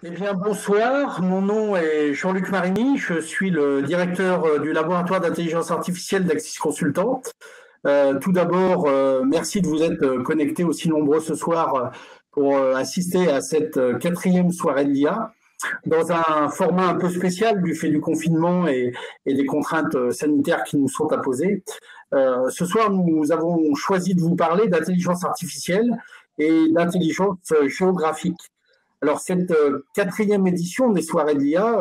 Eh bien, bonsoir. Mon nom est Jean-Luc Marini. Je suis le directeur du laboratoire d'intelligence artificielle d'Axis Consultant. Tout d'abord, merci de vous être connectés aussi nombreux ce soir pour assister à cette quatrième soirée de l'IA dans un format un peu spécial du fait du confinement et des contraintes sanitaires qui nous sont imposées. Ce soir, nous avons choisi de vous parler d'intelligence artificielle et d'intelligence géographique. Alors, cette quatrième édition des soirées de l'IA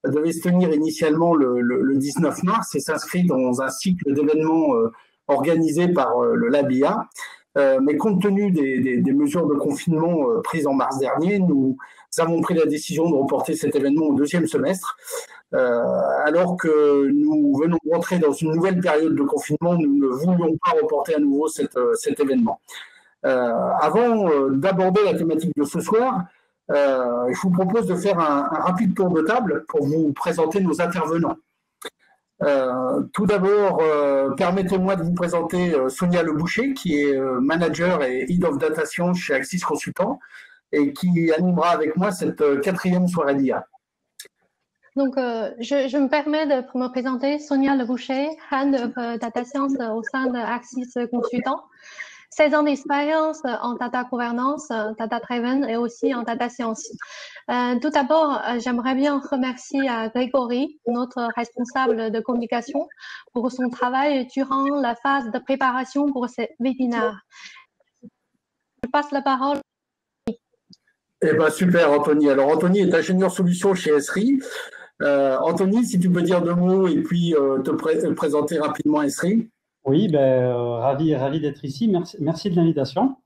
devait se tenir initialement le 19 mars et s'inscrit dans un cycle d'événements organisés par le Lab IA. Mais compte tenu des mesures de confinement prises en mars dernier, nous avons pris la décision de reporter cet événement au deuxième semestre. Alors que nous venons de rentrer dans une nouvelle période de confinement, nous ne voulions pas reporter à nouveau cet événement. Avant d'aborder la thématique de ce soir, je vous propose de faire un rapide tour de table pour vous présenter nos intervenants. Tout d'abord, permettez-moi de vous présenter Sonia Leboucher, qui est manager et Head of Data Science chez Axis Consultant et qui animera avec moi cette quatrième soirée d'IA. Donc, je me permets de me présenter Sonia Leboucher, Head of Data Science au sein de Axis Consultant. 16 ans d'expérience en data gouvernance, data driven et aussi en data science. Tout d'abord, j'aimerais bien remercier Grégory, notre responsable de communication, pour son travail durant la phase de préparation pour ce webinaire. Je passe la parole. Eh ben, super, Anthony. Alors, Anthony est ingénieur solution chez Esri. Anthony, si tu peux dire deux mots et puis te présenter rapidement Esri. Oui, ravi d'être ici. Merci de l'invitation.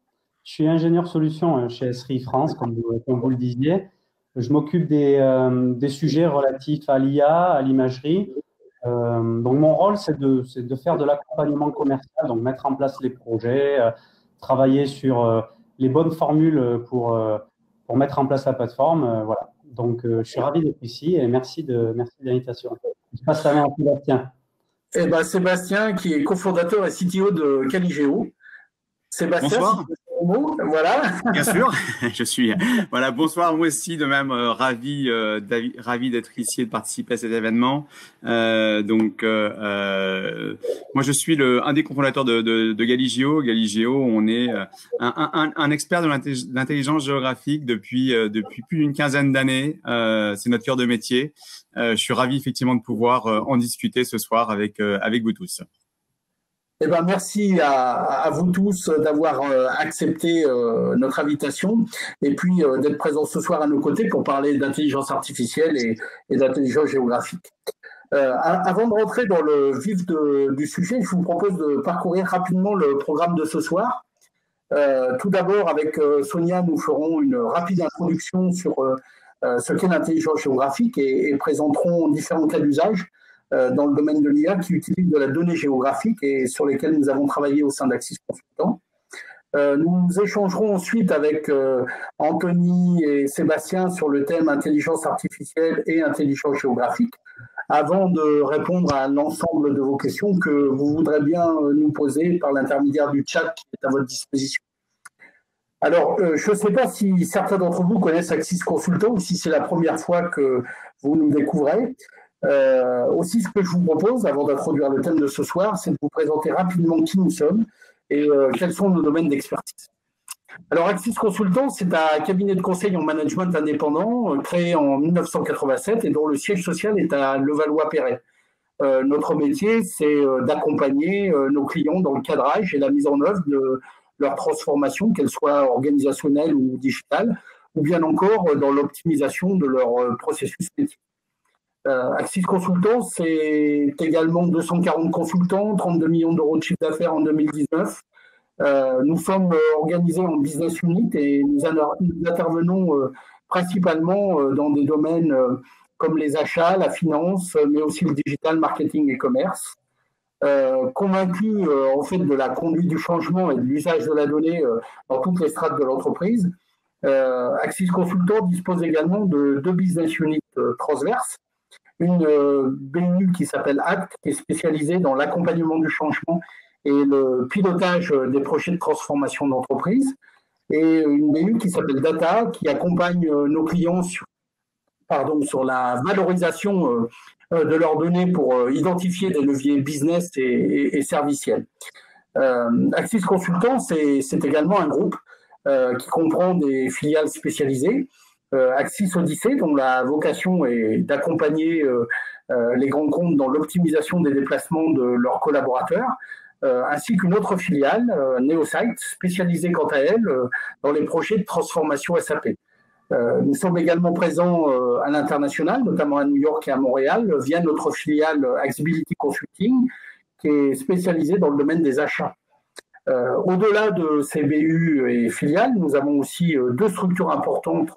Je suis ingénieur solution chez Esri France, comme vous le disiez. Je m'occupe des sujets relatifs à l'IA, à l'imagerie. Donc, mon rôle, c'est de faire de l'accompagnement commercial, donc mettre en place les projets, travailler sur les bonnes formules pour mettre en place la plateforme. Voilà. Donc, je suis ravi d'être ici et merci de l'invitation. Je passe la main à Sébastien. Eh ben, Sébastien, qui est cofondateur et CTO de Caligeo. Sébastien, bonsoir. Voilà. Bien sûr, je suis. Voilà, bonsoir. Moi aussi, de même, ravi d'être ici et de participer à cet événement. Moi, je suis un des cofondateurs de Galigeo. Galigeo, on est un expert de l'intelligence géographique depuis plus d'une quinzaine d'années. C'est notre cœur de métier. Je suis ravi effectivement de pouvoir en discuter ce soir avec vous tous. Eh ben, merci à vous tous d'avoir accepté notre invitation et puis d'être présents ce soir à nos côtés pour parler d'intelligence artificielle et d'intelligence géographique. Avant de rentrer dans le vif du sujet, je vous propose de parcourir rapidement le programme de ce soir. Tout d'abord, avec Sonia, nous ferons une rapide introduction sur ce qu'est l'intelligence géographique et présenterons différents cas d'usage dans le domaine de l'IA qui utilise de la donnée géographique et sur lesquelles nous avons travaillé au sein d'Axis Consultant. Nous échangerons ensuite avec Anthony et Sébastien sur le thème intelligence artificielle et intelligence géographique avant de répondre à l'ensemble de vos questions que vous voudrez bien nous poser par l'intermédiaire du chat qui est à votre disposition. Alors, je ne sais pas si certains d'entre vous connaissent Axis Consultant ou si c'est la première fois que vous nous découvrez. Aussi, ce que je vous propose, avant d'introduire le thème de ce soir, c'est de vous présenter rapidement qui nous sommes et quels sont nos domaines d'expertise. Alors, Axis Consultant, c'est un cabinet de conseil en management indépendant créé en 1987 et dont le siège social est à Levallois-Perret. Notre métier, c'est d'accompagner nos clients dans le cadrage et la mise en œuvre de leur transformation, qu'elle soit organisationnelle ou digitale, ou bien encore dans l'optimisation de leur processus métier. Axis Consultant, c'est également 240 consultants, 32 millions d'euros de chiffre d'affaires en 2019. Nous sommes organisés en business unit et nous intervenons principalement dans des domaines comme les achats, la finance, mais aussi le digital marketing et commerce. Convaincus en fait de la conduite du changement et de l'usage de la donnée dans toutes les strates de l'entreprise, Axis Consultant dispose également de deux business units transverses. Une BU qui s'appelle ACT, qui est spécialisée dans l'accompagnement du changement et le pilotage des projets de transformation d'entreprise, et une BU qui s'appelle Data, qui accompagne nos clients sur la valorisation de leurs données pour identifier des leviers business et serviciels. Axis Consultants, c'est également un groupe qui comprend des filiales spécialisées. Axis Odyssée, dont la vocation est d'accompagner les grands comptes dans l'optimisation des déplacements de leurs collaborateurs, ainsi qu'une autre filiale, Neosite, spécialisée quant à elle dans les projets de transformation SAP. Nous sommes également présents à l'international, notamment à New York et à Montréal, via notre filiale Axbility Consulting, qui est spécialisée dans le domaine des achats. Au-delà de ces BU et filiales, nous avons aussi deux structures importantes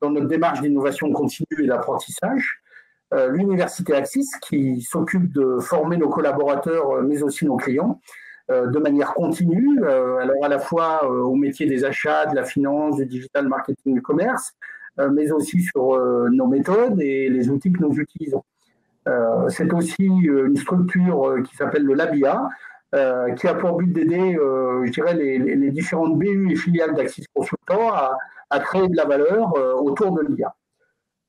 dans notre démarche d'innovation continue et d'apprentissage. L'Université Axis, qui s'occupe de former nos collaborateurs, mais aussi nos clients, de manière continue, alors à la fois au métier des achats, de la finance, du digital marketing, du commerce, mais aussi sur nos méthodes et les outils que nous utilisons. C'est aussi une structure qui s'appelle le Labia, qui a pour but d'aider, je dirais, les différentes BU et filiales d'Axis Consultants à créer de la valeur autour de l'IA.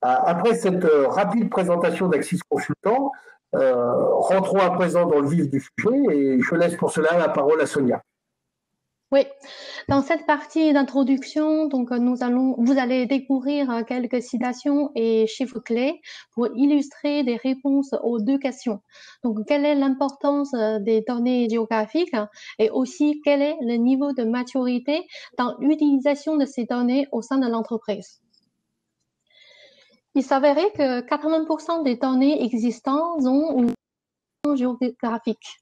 Après cette rapide présentation d'Axis Consultants, rentrons à présent dans le vif du sujet et je laisse pour cela la parole à Sonia. Oui, dans cette partie d'introduction, donc vous allez découvrir quelques citations et chiffres clés pour illustrer des réponses aux deux questions. Donc, quelle est l'importance des données géographiques et aussi quel est le niveau de maturité dans l'utilisation de ces données au sein de l'entreprise? Il s'avérait que 80% des données existantes ont une dimension géographique.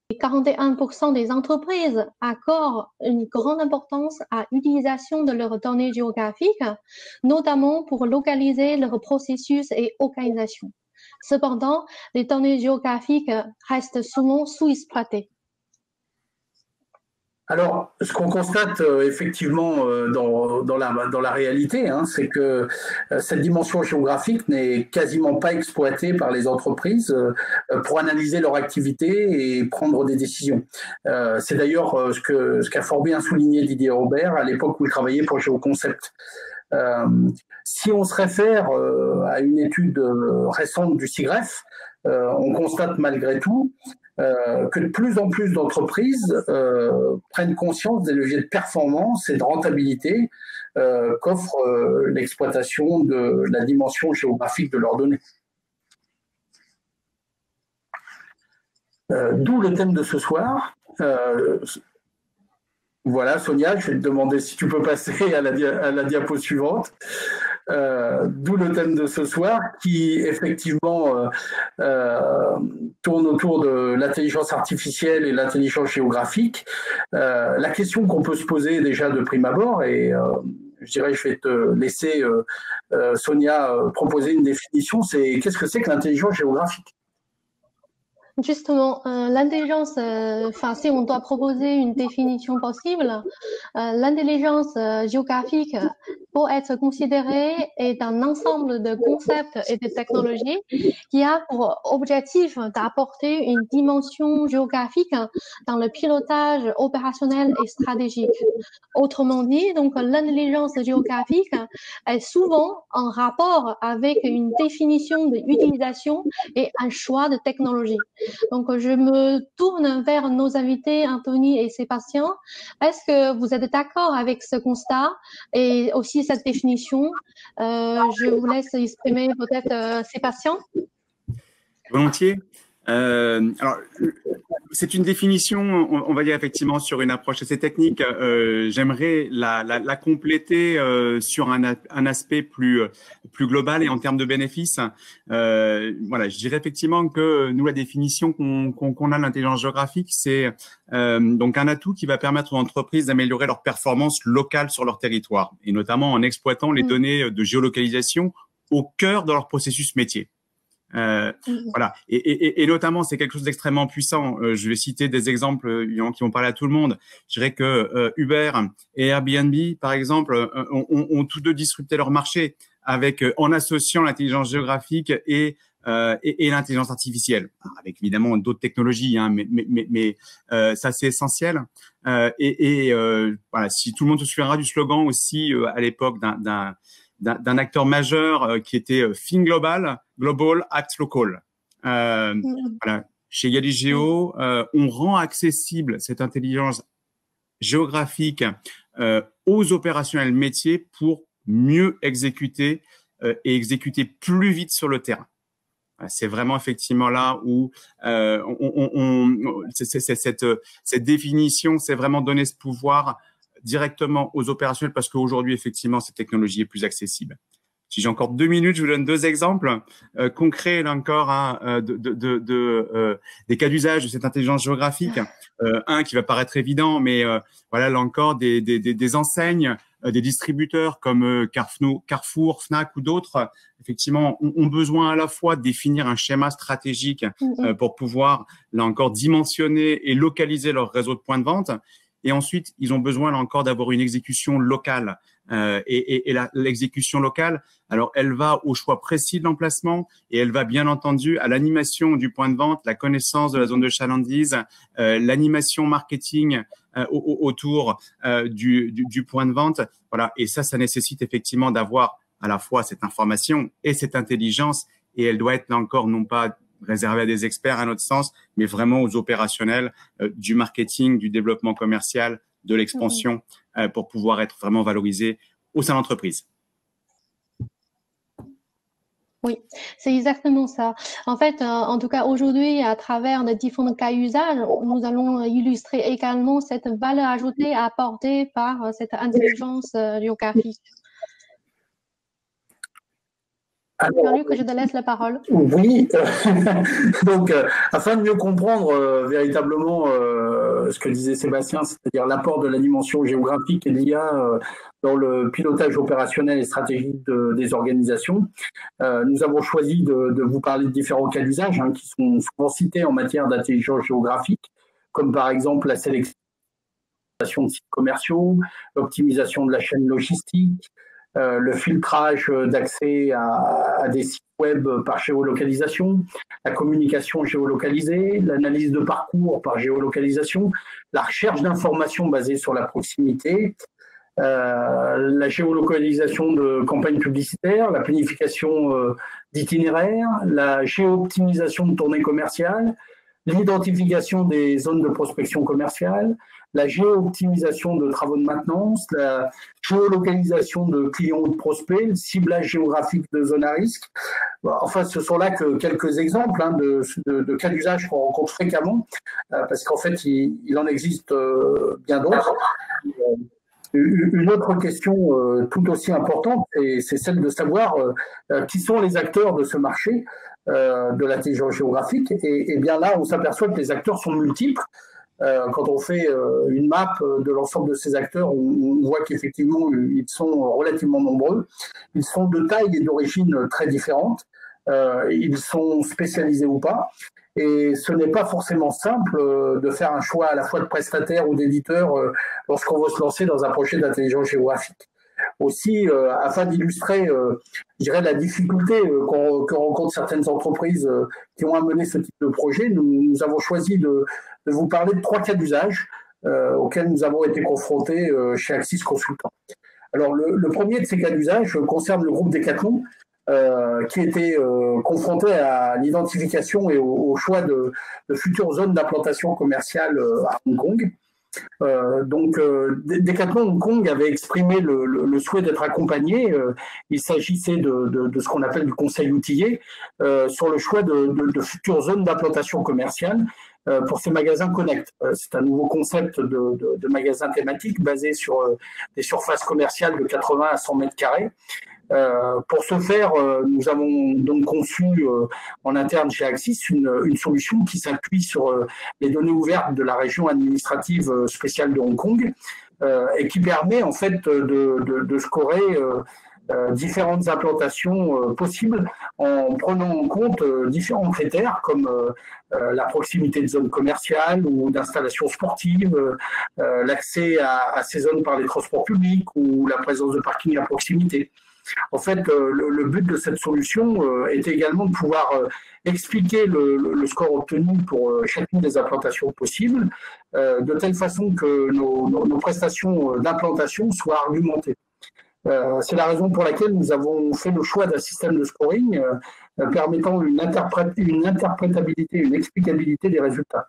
Et 41% des entreprises accordent une grande importance à l'utilisation de leurs données géographiques, notamment pour localiser leurs processus et organisations. Cependant, les données géographiques restent souvent sous-exploitées. Alors, ce qu'on constate effectivement dans la réalité, c'est que cette dimension géographique n'est quasiment pas exploitée par les entreprises pour analyser leur activité et prendre des décisions. C'est d'ailleurs ce qu'a fort bien souligné Didier Robert à l'époque où il travaillait pour GeoConcept. Si on se réfère à une étude récente du CIGREF, on constate malgré tout que de plus en plus d'entreprises prennent conscience des leviers de performance et de rentabilité qu'offre l'exploitation de la dimension géographique de leurs données. D'où le thème de ce soir. Voilà, Sonia, je vais te demander si tu peux passer à la diapo suivante. D'où le thème de ce soir qui effectivement tourne autour de l'intelligence artificielle et l'intelligence géographique. La question qu'on peut se poser déjà de prime abord, et je dirais je vais te laisser Sonia proposer une définition, c'est qu'est-ce que c'est que l'intelligence géographique ? Justement, l'intelligence, si on doit proposer une définition possible, l'intelligence géographique peut être considérée est un ensemble de concepts et de technologies qui a pour objectif d'apporter une dimension géographique dans le pilotage opérationnel et stratégique. Autrement dit, donc l'intelligence géographique est souvent en rapport avec une définition de utilisation et un choix de technologie. Donc, je me tourne vers nos invités, Anthony et Sébastien. Est-ce que vous êtes d'accord avec ce constat et aussi cette définition? Je vous laisse exprimer peut-être Sébastien. Volontiers. Alors, c'est une définition, on va dire effectivement sur une approche assez technique. J'aimerais la compléter sur un aspect plus global et en termes de bénéfices. Voilà, je dirais effectivement que nous, la définition qu'on a de l'intelligence géographique, c'est donc un atout qui va permettre aux entreprises d'améliorer leur performance locale sur leur territoire, et notamment en exploitant les données de géolocalisation au cœur de leur processus métier. Voilà, et notamment c'est quelque chose d'extrêmement puissant. Je vais citer des exemples qui vont parler à tout le monde. Je dirais que Uber et Airbnb, par exemple, ont tous deux disrupté leur marché avec en associant l'intelligence géographique et et l'intelligence artificielle, avec évidemment d'autres technologies, hein, mais ça c'est essentiel. Voilà, si tout le monde se souviendra du slogan aussi à l'époque d'un acteur majeur qui était Think Global, Global Act Local. Voilà. Chez Galigeo, on rend accessible cette intelligence géographique aux opérationnels métiers pour mieux exécuter et exécuter plus vite sur le terrain. C'est vraiment effectivement là où cette définition, c'est vraiment donner ce pouvoir directement aux opérationnels parce qu'aujourd'hui, effectivement, cette technologie est plus accessible. Si j'ai encore 2 minutes, je vous donne 2 exemples concrets, là encore, hein, des cas d'usage de cette intelligence géographique. Un qui va paraître évident, mais voilà, là encore, des enseignes, des distributeurs comme Carrefour, Fnac ou d'autres, effectivement, ont besoin à la fois de définir un schéma stratégique pour pouvoir, là encore, dimensionner et localiser leur réseau de points de vente. Et ensuite, ils ont besoin, là encore, d'avoir une exécution locale. Et l'exécution locale, alors elle va au choix précis de l'emplacement et elle va bien entendu à l'animation du point de vente, la connaissance de la zone de chalandise, l'animation marketing autour du point de vente. Voilà. Et ça nécessite effectivement d'avoir à la fois cette information et cette intelligence et elle doit être là encore non pas réservée à des experts à notre sens, mais vraiment aux opérationnels du marketing, du développement commercial, de l'expansion pour pouvoir être vraiment valorisé au sein de l'entreprise. Oui, c'est exactement ça. En fait, en tout cas, aujourd'hui, à travers les différents cas d'usage, nous allons illustrer également cette valeur ajoutée apportée par cette intelligence géographique. Jean-Luc, je te laisse la parole. Oui, donc afin de mieux comprendre véritablement ce que disait Sébastien, c'est-à-dire l'apport de la dimension géographique et l'IA dans le pilotage opérationnel et stratégique des organisations, nous avons choisi de vous parler de différents cas d'usage qui sont souvent cités en matière d'intelligence géographique, comme par exemple la sélection de sites commerciaux, l'optimisation de la chaîne logistique, le filtrage d'accès à des sites web par géolocalisation, la communication géolocalisée, l'analyse de parcours par géolocalisation, la recherche d'informations basées sur la proximité, la géolocalisation de campagnes publicitaires, la planification d'itinéraires, la géo-optimisation de tournées commerciales, l'identification des zones de prospection commerciale, la géo-optimisation de travaux de maintenance, la géolocalisation de clients ou de prospects, le ciblage géographique de zones à risque. Enfin, ce sont là que quelques exemples de cas d'usage qu'on rencontre fréquemment, parce qu'en fait, il en existe bien d'autres. Une autre question tout aussi importante, c'est celle de savoir qui sont les acteurs de ce marché de l'intelligence géographique. Et bien là, on s'aperçoit que les acteurs sont multiples. Quand on fait une map de l'ensemble de ces acteurs, on voit qu'effectivement, ils sont relativement nombreux. Ils sont de taille et d'origine très différentes. Ils sont spécialisés ou pas. Et ce n'est pas forcément simple de faire un choix à la fois de prestataire ou d'éditeur lorsqu'on veut se lancer dans un projet d'intelligence géographique. Aussi, afin d'illustrer, je dirais, la difficulté que rencontrent certaines entreprises qui ont amené ce type de projet, nous avons choisi de vous parler de 3 cas d'usage auxquels nous avons été confrontés chez Axis Consultants. Alors, le premier de ces cas d'usage concerne le groupe Decathlon, qui était confronté à l'identification et au choix de futures zones d'implantation commerciale à Hong Kong. Decathlon Hong Kong avait exprimé le souhait d'être accompagné. Il s'agissait de ce qu'on appelle du conseil outillé sur le choix de futures zones d'implantation commerciale pour ces magasins Connect. C'est un nouveau concept de magasins thématiques basé sur des surfaces commerciales de 80 à 100 mètres carrés. Pour ce faire, nous avons donc conçu en interne chez Axis une solution qui s'appuie sur les données ouvertes de la région administrative spéciale de Hong Kong et qui permet en fait de scorer différentes implantations possibles en prenant en compte différents critères comme la proximité de zones commerciales ou d'installations sportives, l'accès à ces zones par les transports publics ou la présence de parking à proximité. En fait, le but de cette solution était également de pouvoir expliquer le score obtenu pour chacune des implantations possibles, de telle façon que nos prestations d'implantation soient argumentées. C'est la raison pour laquelle nous avons fait le choix d'un système de scoring permettant une interprétabilité, une explicabilité des résultats.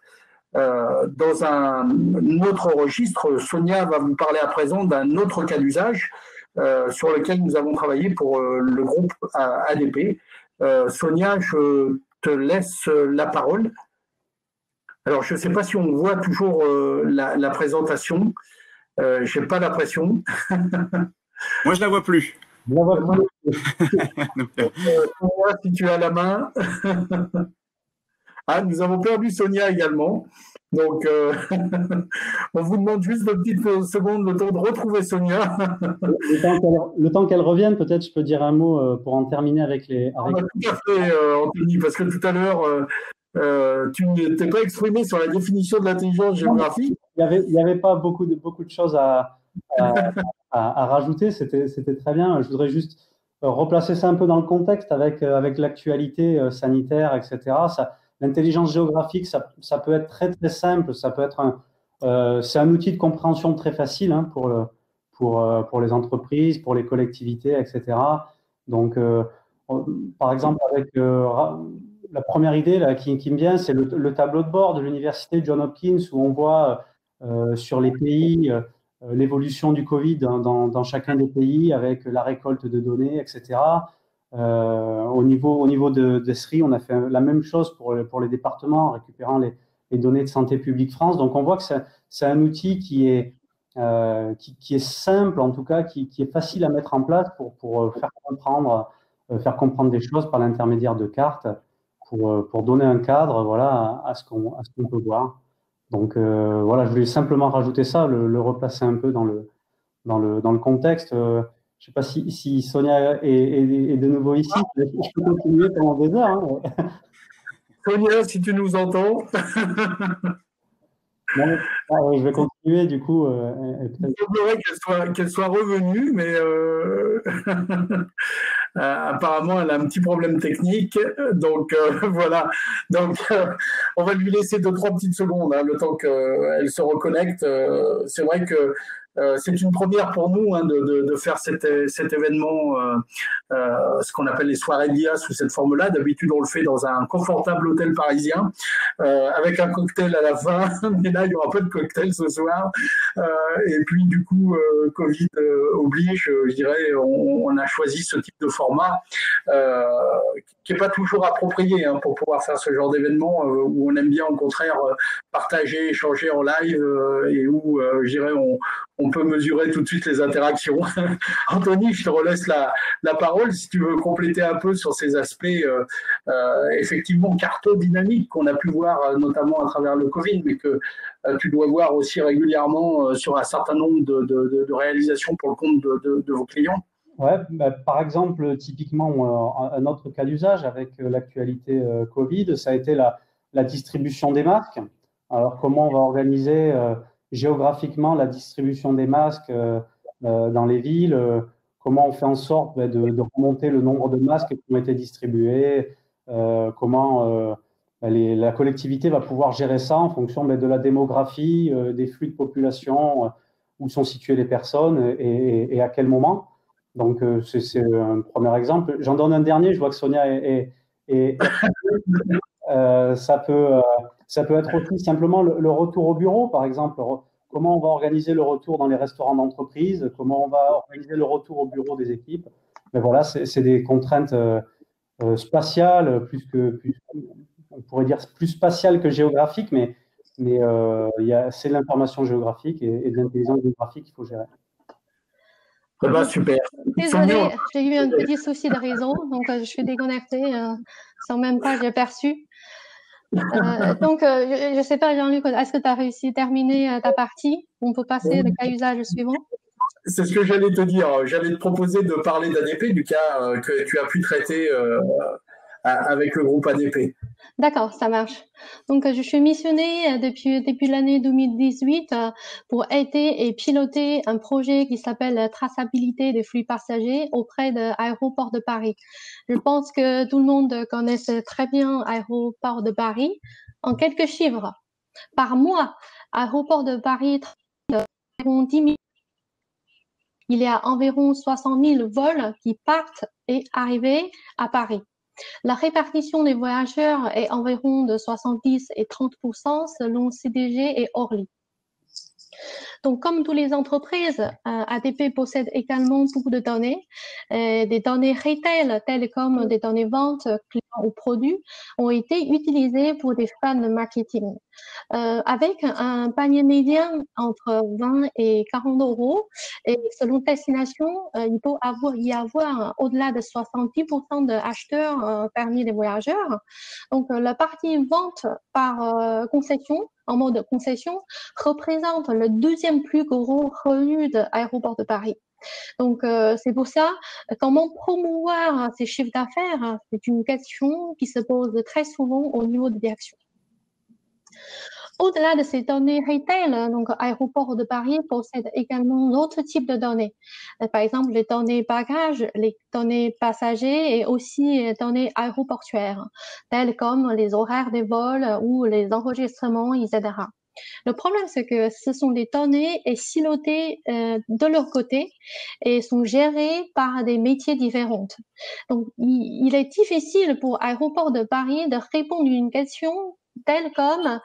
Dans un autre registre, Sonia va vous parler à présent d'un autre cas d'usage sur lequel nous avons travaillé pour le groupe ADP. Sonia, je te laisse la parole. Alors, je ne sais pas si on voit toujours la présentation. Je n'ai pas l'impression. Moi, je ne la vois plus. Je la vois plus. Sonia, si tu as la main. Ah, nous avons perdu Sonia également. Donc, on vous demande juste de petites secondes le temps de retrouver Sonia. Le temps qu'elle revienne, peut-être je peux dire un mot pour en terminer avec les… Tout à fait, Anthony, parce que tout à l'heure, tu ne t'es pas exprimé sur la définition de l'intelligence géographique. Il n'y avait pas beaucoup de choses à rajouter, c'était très bien. Je voudrais juste replacer ça un peu dans le contexte avec l'actualité sanitaire, etc. L'intelligence géographique, ça peut être très très simple, ça peut être c'est un outil de compréhension très facile hein, pour les entreprises, pour les collectivités, etc. Donc, par exemple, avec la première idée là, qui me vient, c'est le tableau de bord de l'université Johns Hopkins où on voit sur les pays l'évolution du Covid dans chacun des pays avec la récolte de données, etc. Au niveau d'ESRI, on a fait la même chose pour les départements en récupérant les données de Santé publique France. Donc, on voit que c'est un outil qui est simple, en tout cas, qui est facile à mettre en place pour faire comprendre des choses par l'intermédiaire de cartes, pour donner un cadre voilà, à ce qu'on peut voir. Donc, voilà, je voulais simplement rajouter ça, le replacer un peu dans le contexte. Je ne sais pas si Sonia est de nouveau ici. Je peux continuer pendant des heures. Hein. Sonia, si tu nous entends. Non, je vais continuer du coup. Il semblerait qu'elle soit revenue, mais apparemment elle a un petit problème technique. Donc voilà. Donc on va lui laisser 2-3 petites secondes, hein, le temps qu'elle se reconnecte. C'est vrai que c'est une première pour nous hein, de faire cet événement, ce qu'on appelle les soirées d'IA sous cette forme-là. D'habitude, on le fait dans un confortable hôtel parisien avec un cocktail à la fin. Mais là, il n'y aura pas de cocktail ce soir. Et puis, du coup, Covid oblige, je dirais, on a choisi ce type de format qui n'est pas toujours approprié hein, pour pouvoir faire ce genre d'événement où on aime bien, au contraire, partager, échanger en live et où, je dirais, on peut mesurer tout de suite les interactions. Anthony, je te relaisse la parole si tu veux compléter un peu sur ces aspects effectivement cartodynamiques qu'on a pu voir notamment à travers le Covid, mais que tu dois voir aussi régulièrement sur un certain nombre de réalisations pour le compte de vos clients. Ouais, bah, par exemple, typiquement, un autre cas d'usage avec l'actualité Covid, ça a été la distribution des masques. Alors, comment on va organiser géographiquement la distribution des masques dans les villes, comment on fait en sorte de remonter le nombre de masques qui ont été distribués, comment la collectivité va pouvoir gérer ça en fonction de la démographie, des flux de population, où sont situées les personnes et à quel moment. Donc, c'est un premier exemple. J'en donne un dernier, je vois que Sonia ça peut être aussi simplement le retour au bureau, par exemple. Comment on va organiser le retour dans les restaurants d'entreprise, comment on va organiser le retour au bureau des équipes. Mais voilà, c'est des contraintes spatiales, on pourrait dire plus spatiales que géographiques, mais c'est l'information géographique et de l'intelligence géographique qu'il faut gérer. Super. Désolée, j'ai eu un petit souci de réseau, donc je suis déconnectée sans même pas j'ai perçu. Donc, je ne sais pas, Jean-Luc, est-ce que tu as réussi à terminer ta partie? On peut passer au cas usage suivant. C'est ce que j'allais te dire. J'allais te proposer de parler d'ADP, du cas que tu as pu traiter avec le groupe ADP. D'accord, ça marche. Donc, je suis missionnée depuis début de l'année 2018 pour aider et piloter un projet qui s'appelle traçabilité des flux passagers auprès de l'aéroport de Paris. Je pense que tout le monde connaît très bien l'aéroport de Paris. En quelques chiffres, par mois, l'aéroport de Paris environ 10 000. Il y a environ 60 000 vols qui partent et arrivent à Paris. La répartition des voyageurs est environ de 70 et 30% selon CDG et Orly. Donc, comme toutes les entreprises, ADP possède également beaucoup de données. Des données retail, telles comme des données vente, clients ou produits, ont été utilisées pour des fins de marketing. Avec un panier médian entre 20 et 40 euros, et selon destination, il peut y avoir au-delà de 70% d'acheteurs parmi les voyageurs. Donc, la partie vente par concession, en mode concession, représente le deuxième plus gros revenu de l'aéroport de Paris. Donc, c'est pour ça, comment promouvoir ces chiffres d'affaires, c'est une question qui se pose très souvent au niveau de direction. Au-delà de ces données retail, donc Aéroport de Paris possède également d'autres types de données. Par exemple, les données bagages, les données passagers et aussi les données aéroportuaires, telles comme les horaires des vols ou les enregistrements, etc. Le problème, c'est que ce sont des données silotées de leur côté et sont gérées par des métiers différents. Donc, il est difficile pour Aéroport de Paris de répondre à une question telle comme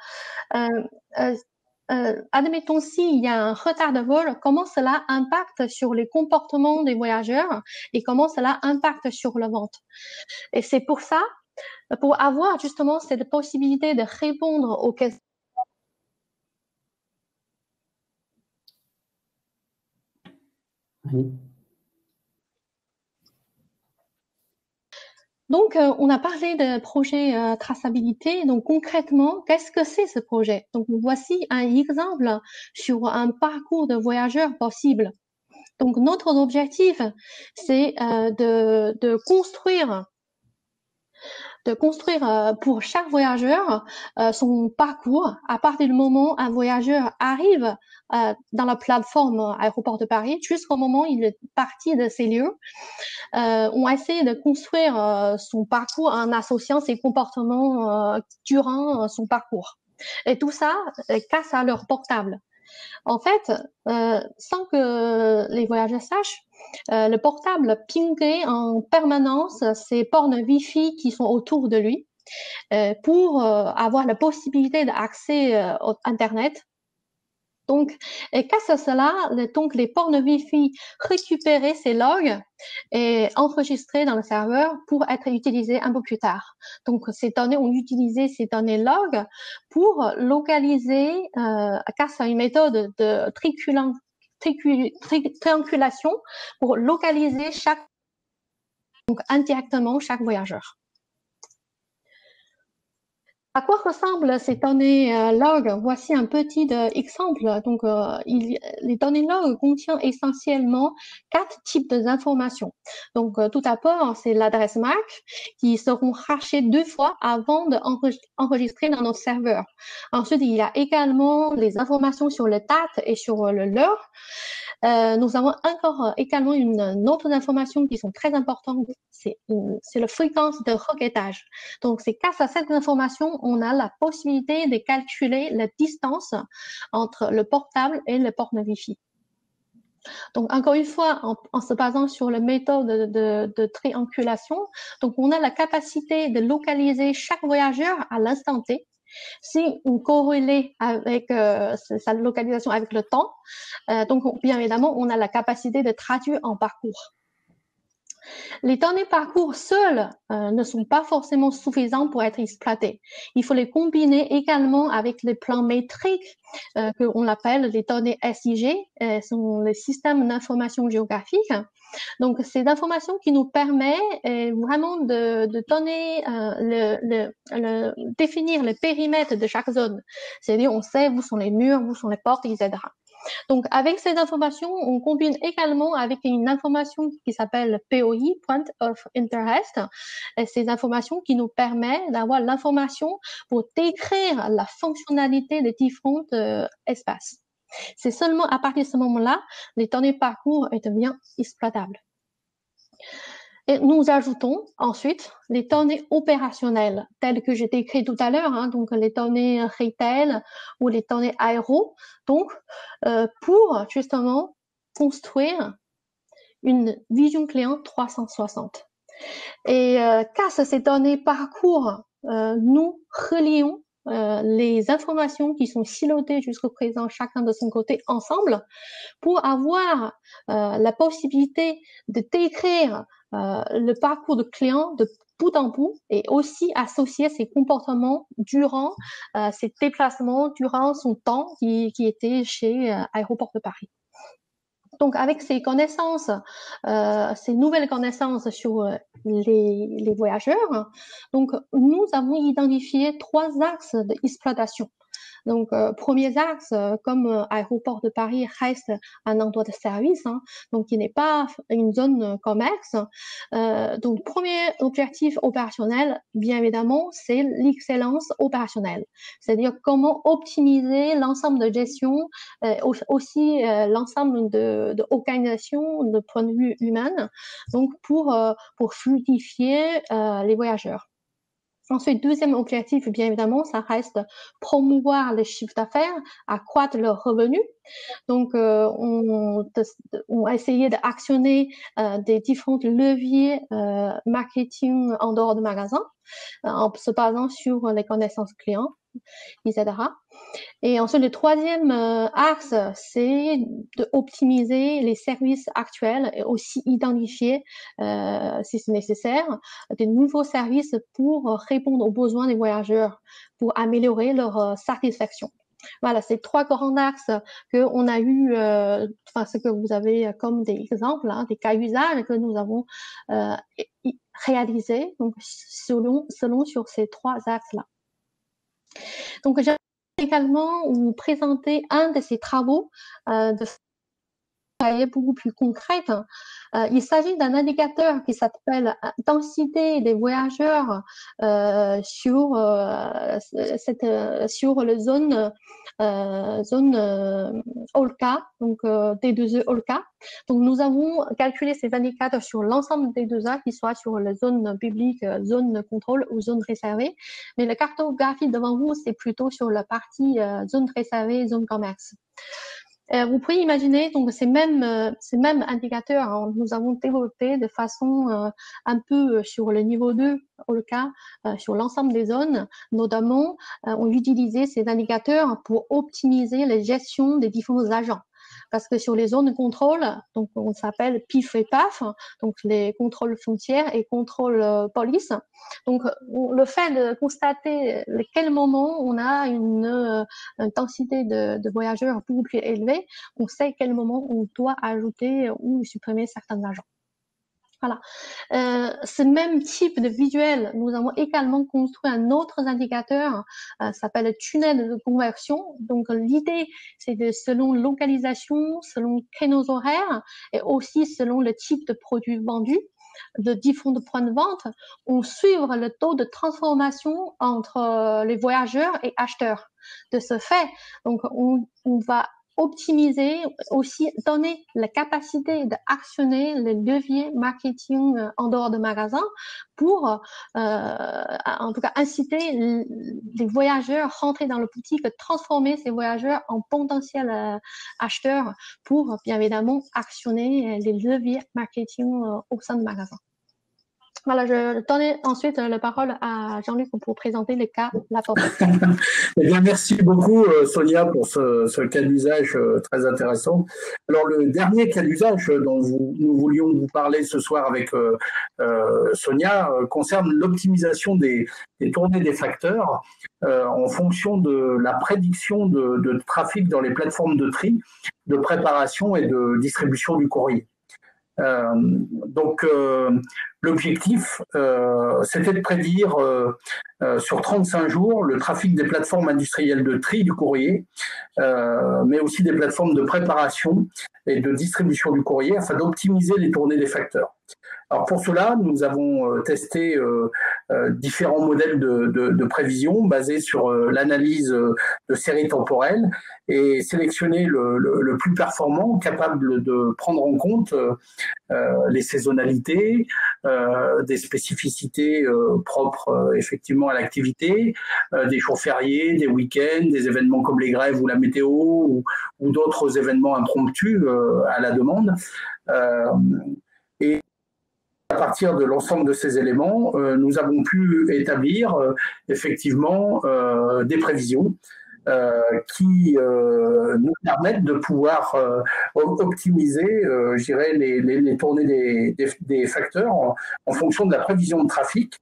admettons s'il y a un retard de vol, comment cela impacte sur les comportements des voyageurs et comment cela impacte sur la vente. Et c'est pour ça, pour avoir justement cette possibilité de répondre aux questions. Oui. Donc, on a parlé de projet traçabilité. Donc, concrètement, qu'est-ce que c'est ce projet? Donc, voici un exemple sur un parcours de voyageurs possible. Donc, notre objectif, c'est de construire pour chaque voyageur son parcours. À partir du moment où un voyageur arrive dans la plateforme Aéroport de Paris, jusqu'au moment où il est parti de ces lieux, on essaie de construire son parcours en associant ses comportements durant son parcours. Et tout ça grâce à leur portable. En fait, sans que les voyageurs sachent, le portable pinguait en permanence ces bornes Wi-Fi qui sont autour de lui pour avoir la possibilité d'accès à Internet. Donc, grâce à cela, donc les bornes Wi-Fi récupéraient ces logs et enregistrés dans le serveur pour être utilisés un peu plus tard. Donc, ces données ont utilisé ces données logs pour localiser, grâce à une méthode de triangulation, pour localiser donc indirectement chaque voyageur. À quoi ressemblent ces données log? Voici un petit exemple. Donc, les données log contiennent essentiellement 4 types d'informations. Donc, tout d'abord, c'est l'adresse MAC qui seront hashées 2 fois avant d'enregistrer dans notre serveur. Ensuite, il y a également les informations sur le TAT et sur l'heure. Nous avons encore également une autre information qui sont très importantes, c'est la fréquence de requêtage. Donc, c'est grâce à cette information, on a la possibilité de calculer la distance entre le portable et le port Wi-Fi. Donc, encore une fois, en se basant sur la méthode de triangulation, donc on a la capacité de localiser chaque voyageur à l'instant T. Si on corrèle avec sa localisation avec le temps, donc bien évidemment, on a la capacité de traduire en parcours. Les données parcours seules ne sont pas forcément suffisantes pour être exploitées. Il faut les combiner également avec les plans métriques qu'on appelle les données SIG, sont les systèmes d'information géographique. Donc, c'est d'informations qui nous permet vraiment de donner, définir le périmètre de chaque zone. C'est-à-dire, on sait où sont les murs, où sont les portes, etc. Donc, avec ces informations, on combine également avec une information qui s'appelle POI, Point of Interest. Et ces informations qui nous permettent d'avoir l'information pour décrire la fonctionnalité des différents espaces. C'est seulement à partir de ce moment-là, les données parcours deviennent exploitables. Et nous ajoutons ensuite les données opérationnelles, telles que j'ai décrit tout à l'heure, hein, donc les données retail ou les données aéro, donc pour justement construire une vision client 360. Et grâce à ces données parcours, nous relions les informations qui sont silotées jusqu'au présent, chacun de son côté, ensemble, pour avoir la possibilité de décrire le parcours de client de bout en bout et aussi associer ses comportements durant ses déplacements, durant son temps qui était chez Aéroport de Paris. Donc, avec ces connaissances, ces nouvelles connaissances sur les voyageurs, donc nous avons identifié 3 axes d'exploitation. Donc, premier axe, comme Aéroport de Paris reste un endroit de service, hein, donc qui n'est pas une zone commerce. Donc, premier objectif opérationnel, bien évidemment, c'est l'excellence opérationnelle. C'est-à-dire comment optimiser l'ensemble de gestion, aussi l'ensemble de organisation de point de vue humain, donc pour fluidifier les voyageurs. Ensuite, deuxième objectif, bien évidemment, ça reste promouvoir les chiffres d'affaires, accroître leurs revenus. Donc, on a essayé d'actionner des différents leviers marketing en dehors de magasin, en se basant sur les connaissances clients, etc. Et ensuite, le troisième axe, c'est d'optimiser les services actuels et aussi identifier, si c'est nécessaire, des nouveaux services pour répondre aux besoins des voyageurs, pour améliorer leur satisfaction. Voilà, c'est 3 grands axes qu'on a eu, ce que vous avez comme des exemples, hein, des cas d'usage que nous avons réalisés, donc selon sur ces 3 axes-là. Donc, j'aimerais également vous présenter un de ces travaux de travail beaucoup plus concrète. Il s'agit d'un indicateur qui s'appelle densité des voyageurs sur le zone OLCA, donc D2E OLCA. Donc nous avons calculé ces indicateurs sur l'ensemble des D2A, qu'ils soient sur la zone publique, zone de contrôle ou zone réservée. Mais la cartographie devant vous, c'est plutôt sur la partie zone réservée, zone commerce. Vous pouvez imaginer donc ces mêmes indicateurs, hein, nous avons développé de façon un peu sur le niveau 2 OLCA, sur l'ensemble des zones, notamment on utilisait ces indicateurs pour optimiser la gestion des différents agents. Parce que sur les zones de contrôle, donc on s'appelle PIF et PAF, donc les contrôles frontières et contrôles police. Donc le fait de constater à quel moment on a une densité de voyageurs beaucoup plus élevée, on sait à quel moment on doit ajouter ou supprimer certains agents. Voilà. Ce même type de visuel, nous avons également construit un autre indicateur, s'appelle tunnel de conversion. Donc l'idée, c'est de, selon localisation, selon créneaux horaires et aussi selon le type de produit vendu, de différents points de vente, on suivre le taux de transformation entre les voyageurs et acheteurs. De ce fait, donc on va optimiser, aussi donner la capacité d'actionner les leviers marketing en dehors de magasin pour, en tout cas, inciter les voyageurs à rentrer dans le boutique, transformer ces voyageurs en potentiels acheteurs pour, bien évidemment, actionner les leviers marketing au sein de magasin. Voilà, je donne ensuite la parole à Jean-Luc pour présenter les cas Laporte. Eh bien, merci beaucoup, Sonia, pour ce cas d'usage très intéressant. Alors, le dernier cas d'usage dont nous voulions vous parler ce soir avec Sonia concerne l'optimisation des tournées des facteurs en fonction de la prédiction de trafic dans les plateformes de tri, de préparation et de distribution du courrier. Donc, L'objectif, c'était de prédire sur 35 jours le trafic des plateformes industrielles de tri du courrier, mais aussi des plateformes de préparation et de distribution du courrier afin d'optimiser les tournées des facteurs. Alors pour cela, nous avons testé différents modèles de prévision basés sur l'analyse de séries temporelles et sélectionné le plus performant, capable de prendre en compte les saisonnalités, des spécificités propres effectivement à l'activité, des jours fériés, des week-ends, des événements comme les grèves ou la météo ou d'autres événements impromptus à la demande. Et à partir de l'ensemble de ces éléments, nous avons pu établir effectivement des prévisions qui nous permettent de pouvoir optimiser, je dirais, les tournées des facteurs en fonction de la prévision de trafic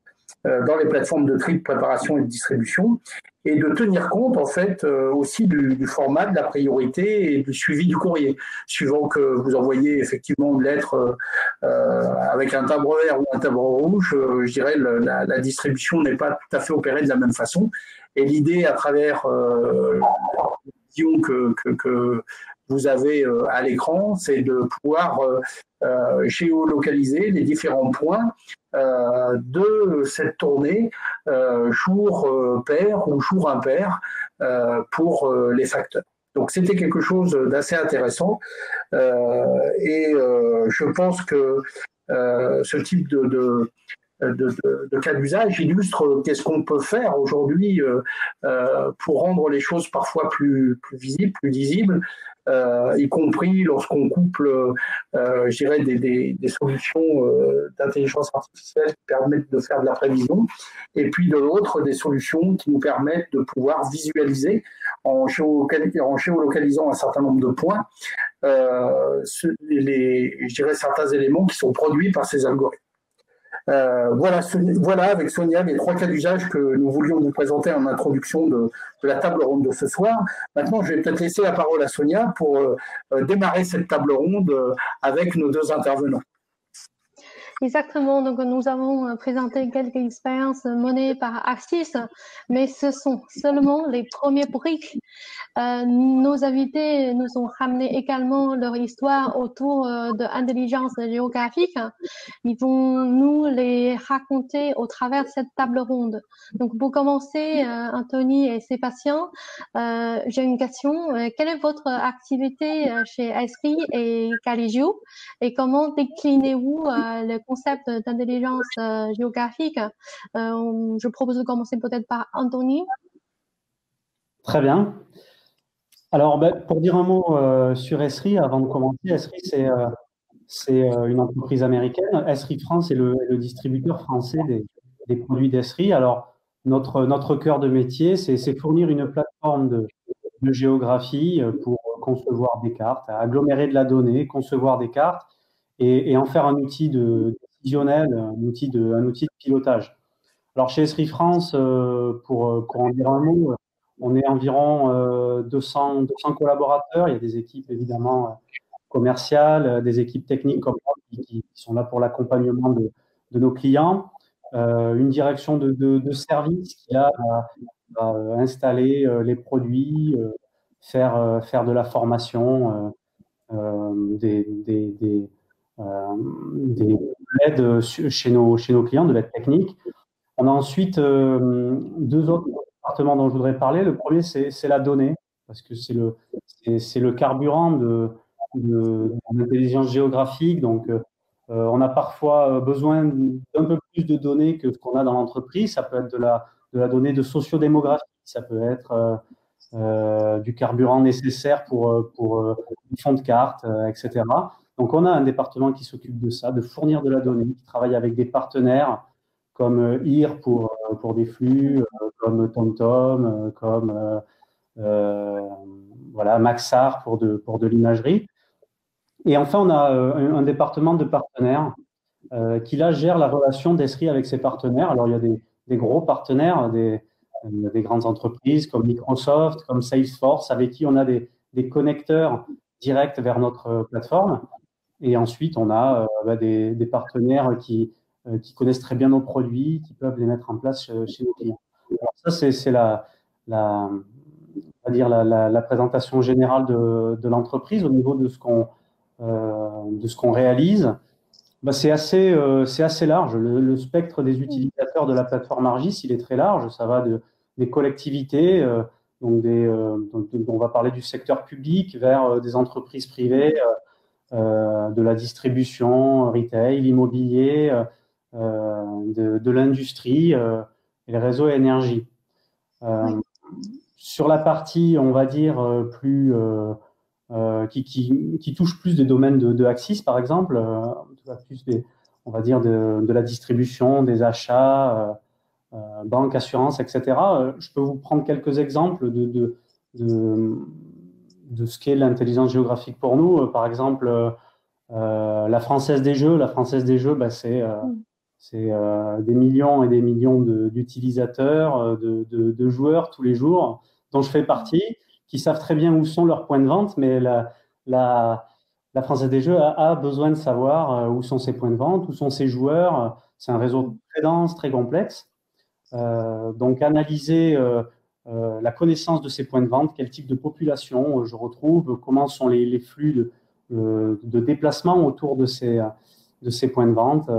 dans les plateformes de tri, de préparation et de distribution, et de tenir compte en fait aussi du format, de la priorité et du suivi du courrier. Suivant que vous envoyez effectivement une lettre avec un timbre vert ou un timbre rouge, je dirais la distribution n'est pas tout à fait opérée de la même façon. Et l'idée à travers la vision que vous avez à l'écran, c'est de pouvoir géolocaliser les différents points de cette tournée jour pair ou jour impair pour les facteurs. Donc c'était quelque chose d'assez intéressant et je pense que ce type de cas d'usage illustre qu'est-ce qu'on peut faire aujourd'hui pour rendre les choses parfois plus visibles, plus lisibles, y compris lorsqu'on couple, je dirais, des solutions d'intelligence artificielle qui permettent de faire de la prévision, et puis de l'autre, des solutions qui nous permettent de pouvoir visualiser en géolocalisant un certain nombre de points, je dirais, certains éléments qui sont produits par ces algorithmes. Voilà avec Sonia les 3 cas d'usage que nous voulions vous présenter en introduction de la table ronde de ce soir. Maintenant, je vais peut-être laisser la parole à Sonia pour démarrer cette table ronde avec nos 2 intervenants. Exactement, donc nous avons présenté quelques expériences menées par Axis, mais ce sont seulement les premières briques. Nos invités nous ont ramené également leur histoire autour de l'intelligence géographique. Ils vont nous les raconter au travers de cette table ronde. Donc pour commencer, Anthony et Sébastien, j'ai une question. Quelle est votre activité chez Esri et Galigio et comment déclinez-vous le concept d'intelligence géographique? Je propose de commencer peut-être par Anthony. Très bien. Alors, pour dire un mot sur Esri, avant de commencer, Esri, c'est une entreprise américaine. Esri France est le distributeur français des produits d'Esri. Alors, notre cœur de métier, c'est fournir une plateforme de géographie pour concevoir des cartes, agglomérer de la donnée, concevoir des cartes et en faire un outil décisionnel, un outil de pilotage. Alors, chez Esri France, pour en dire un mot, on est environ 200 collaborateurs. Il y a des équipes évidemment commerciales, des équipes techniques comme moi qui sont là pour l'accompagnement de nos clients, une direction de service qui a installer les produits, faire de la formation, des aides chez nos clients, de l'aide technique. On a ensuite 2 autres départements dont je voudrais parler. Le premier, c'est la donnée, parce que c'est le carburant de l'intelligence géographique. Donc, on a parfois besoin d'un peu plus de données que ce qu'on a dans l'entreprise. Ça peut être de la donnée de sociodémographie, ça peut être du carburant nécessaire pour une fond de carte, etc. Donc, on a un département qui s'occupe de ça, de fournir de la donnée, qui travaille avec des partenaires comme IR pour des flux, comme TomTom, comme voilà, Maxar pour de l'imagerie. Et enfin, on a un département de partenaires qui là gère la relation d'Esri avec ses partenaires. Alors, il y a des gros partenaires, des grandes entreprises comme Microsoft, comme Salesforce, avec qui on a des connecteurs directs vers notre plateforme. Et ensuite, on a des partenaires qui qui connaissent très bien nos produits, qui peuvent les mettre en place chez nos clients. Alors ça, c'est on va dire la présentation générale de l'entreprise au niveau de ce qu'on réalise. Bah, c'est assez large. Le spectre des utilisateurs de la plateforme Argis, il est très large. Ça va des collectivités, donc on va parler du secteur public, vers des entreprises privées, de la distribution, retail, l'immobilier, de l'industrie et les réseaux énergie. Sur la partie, on va dire, qui touche plus des domaines de Axis, par exemple, plus on va dire de la distribution, des achats, banque, assurance, etc. Je peux vous prendre quelques exemples de ce qu'est l'intelligence géographique pour nous. Par exemple, la Française des Jeux. La Française des Jeux, bah, c'est des millions et des millions d'utilisateurs, de joueurs tous les jours, dont je fais partie, qui savent très bien où sont leurs points de vente, mais la Française des Jeux a besoin de savoir où sont ses points de vente, où sont ses joueurs. C'est un réseau très dense, très complexe. Donc, analyser la connaissance de ces points de vente, quel type de population je retrouve, comment sont les flux de déplacement autour de ces points de vente,